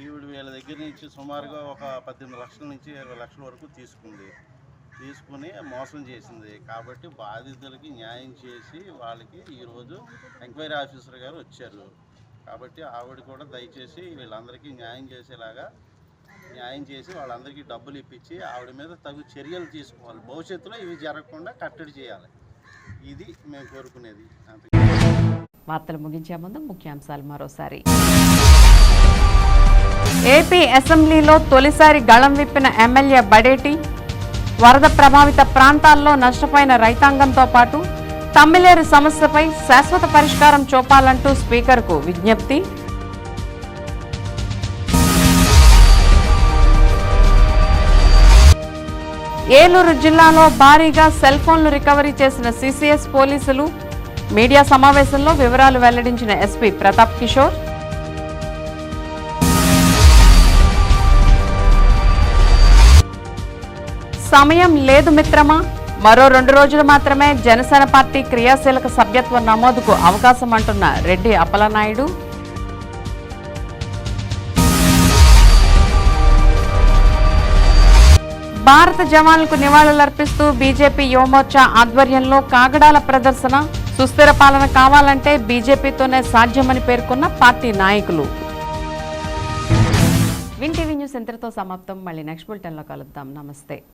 ఈవిడ వీళ్ళ దగ్గర నుంచి సుమారుగా ఒక 18 లక్షల నుంచి 20 లక్షల వరకు తీసుకుని మోసం చేసింది. కాబట్టి బాధితులకి న్యాయం చేసి వాళ్ళకి ఈరోజు ఎంక్వైరీ ఆఫీసర్ గారు వచ్చారు. కాబట్టి ఆవిడ కూడా దయచేసి వీళ్ళందరికీ న్యాయం చేసి వాళ్ళందరికీ డబ్బులు ఇప్పించి ఆవిడ మీద తగు చర్యలు తీసుకోవాలి. భవిష్యత్తులో ఇవి జరగకుండా కట్టడి చేయాలి. ఇది మేము కోరుకునేది. వార్తలు ముగించే ముందు ముఖ్యాంశాలు మరోసారి. ఏపీ అసెంబ్లీలో తొలిసారి గళం విప్పిన ఎమ్మెల్యే బడేటి. వరద ప్రభావిత ప్రాంతాల్లో నష్టపోయిన రైతాంగంతో పాటు తమ్మిలేరు సమస్యపై శాశ్వత పరిష్కారం చూపాలంటూ స్పీకర్కు విజ్ఞప్తి. ఏలూరు జిల్లాలో భారీగా సెల్ ఫోన్లు రికవరీ చేసిన సిసిఎస్ పోలీసులు. మీడియా సమావేశంలో వివరాలు వెల్లడించిన ఎస్పీ ప్రతాప్ కిషోర్. సమయం లేదు మిత్రమా, మరో 2 రోజులు మాత్రమే జనసేన పార్టీ క్రియాశీలక సభ్యత్వ నమోదుకు అవకాశం అంటున్న రెడ్డి అప్పలనాయుడు. భారత జవాన్లకు నివాళులర్పిస్తూ బీజేపీ యువమోర్చా ఆధ్వర్యంలో కాగడాల ప్రదర్శన. సుస్థిర పాలన కావాలంటే బీజేపీతోనే సాధ్యమని పేర్కొన్న పార్టీ నాయకులు. విన్ టీవీ న్యూస్ ఇంతటితో సమాప్తం. మళ్ళీ నెక్స్ట్ బులెటిన్లో కలుద్దాం. నమస్తే.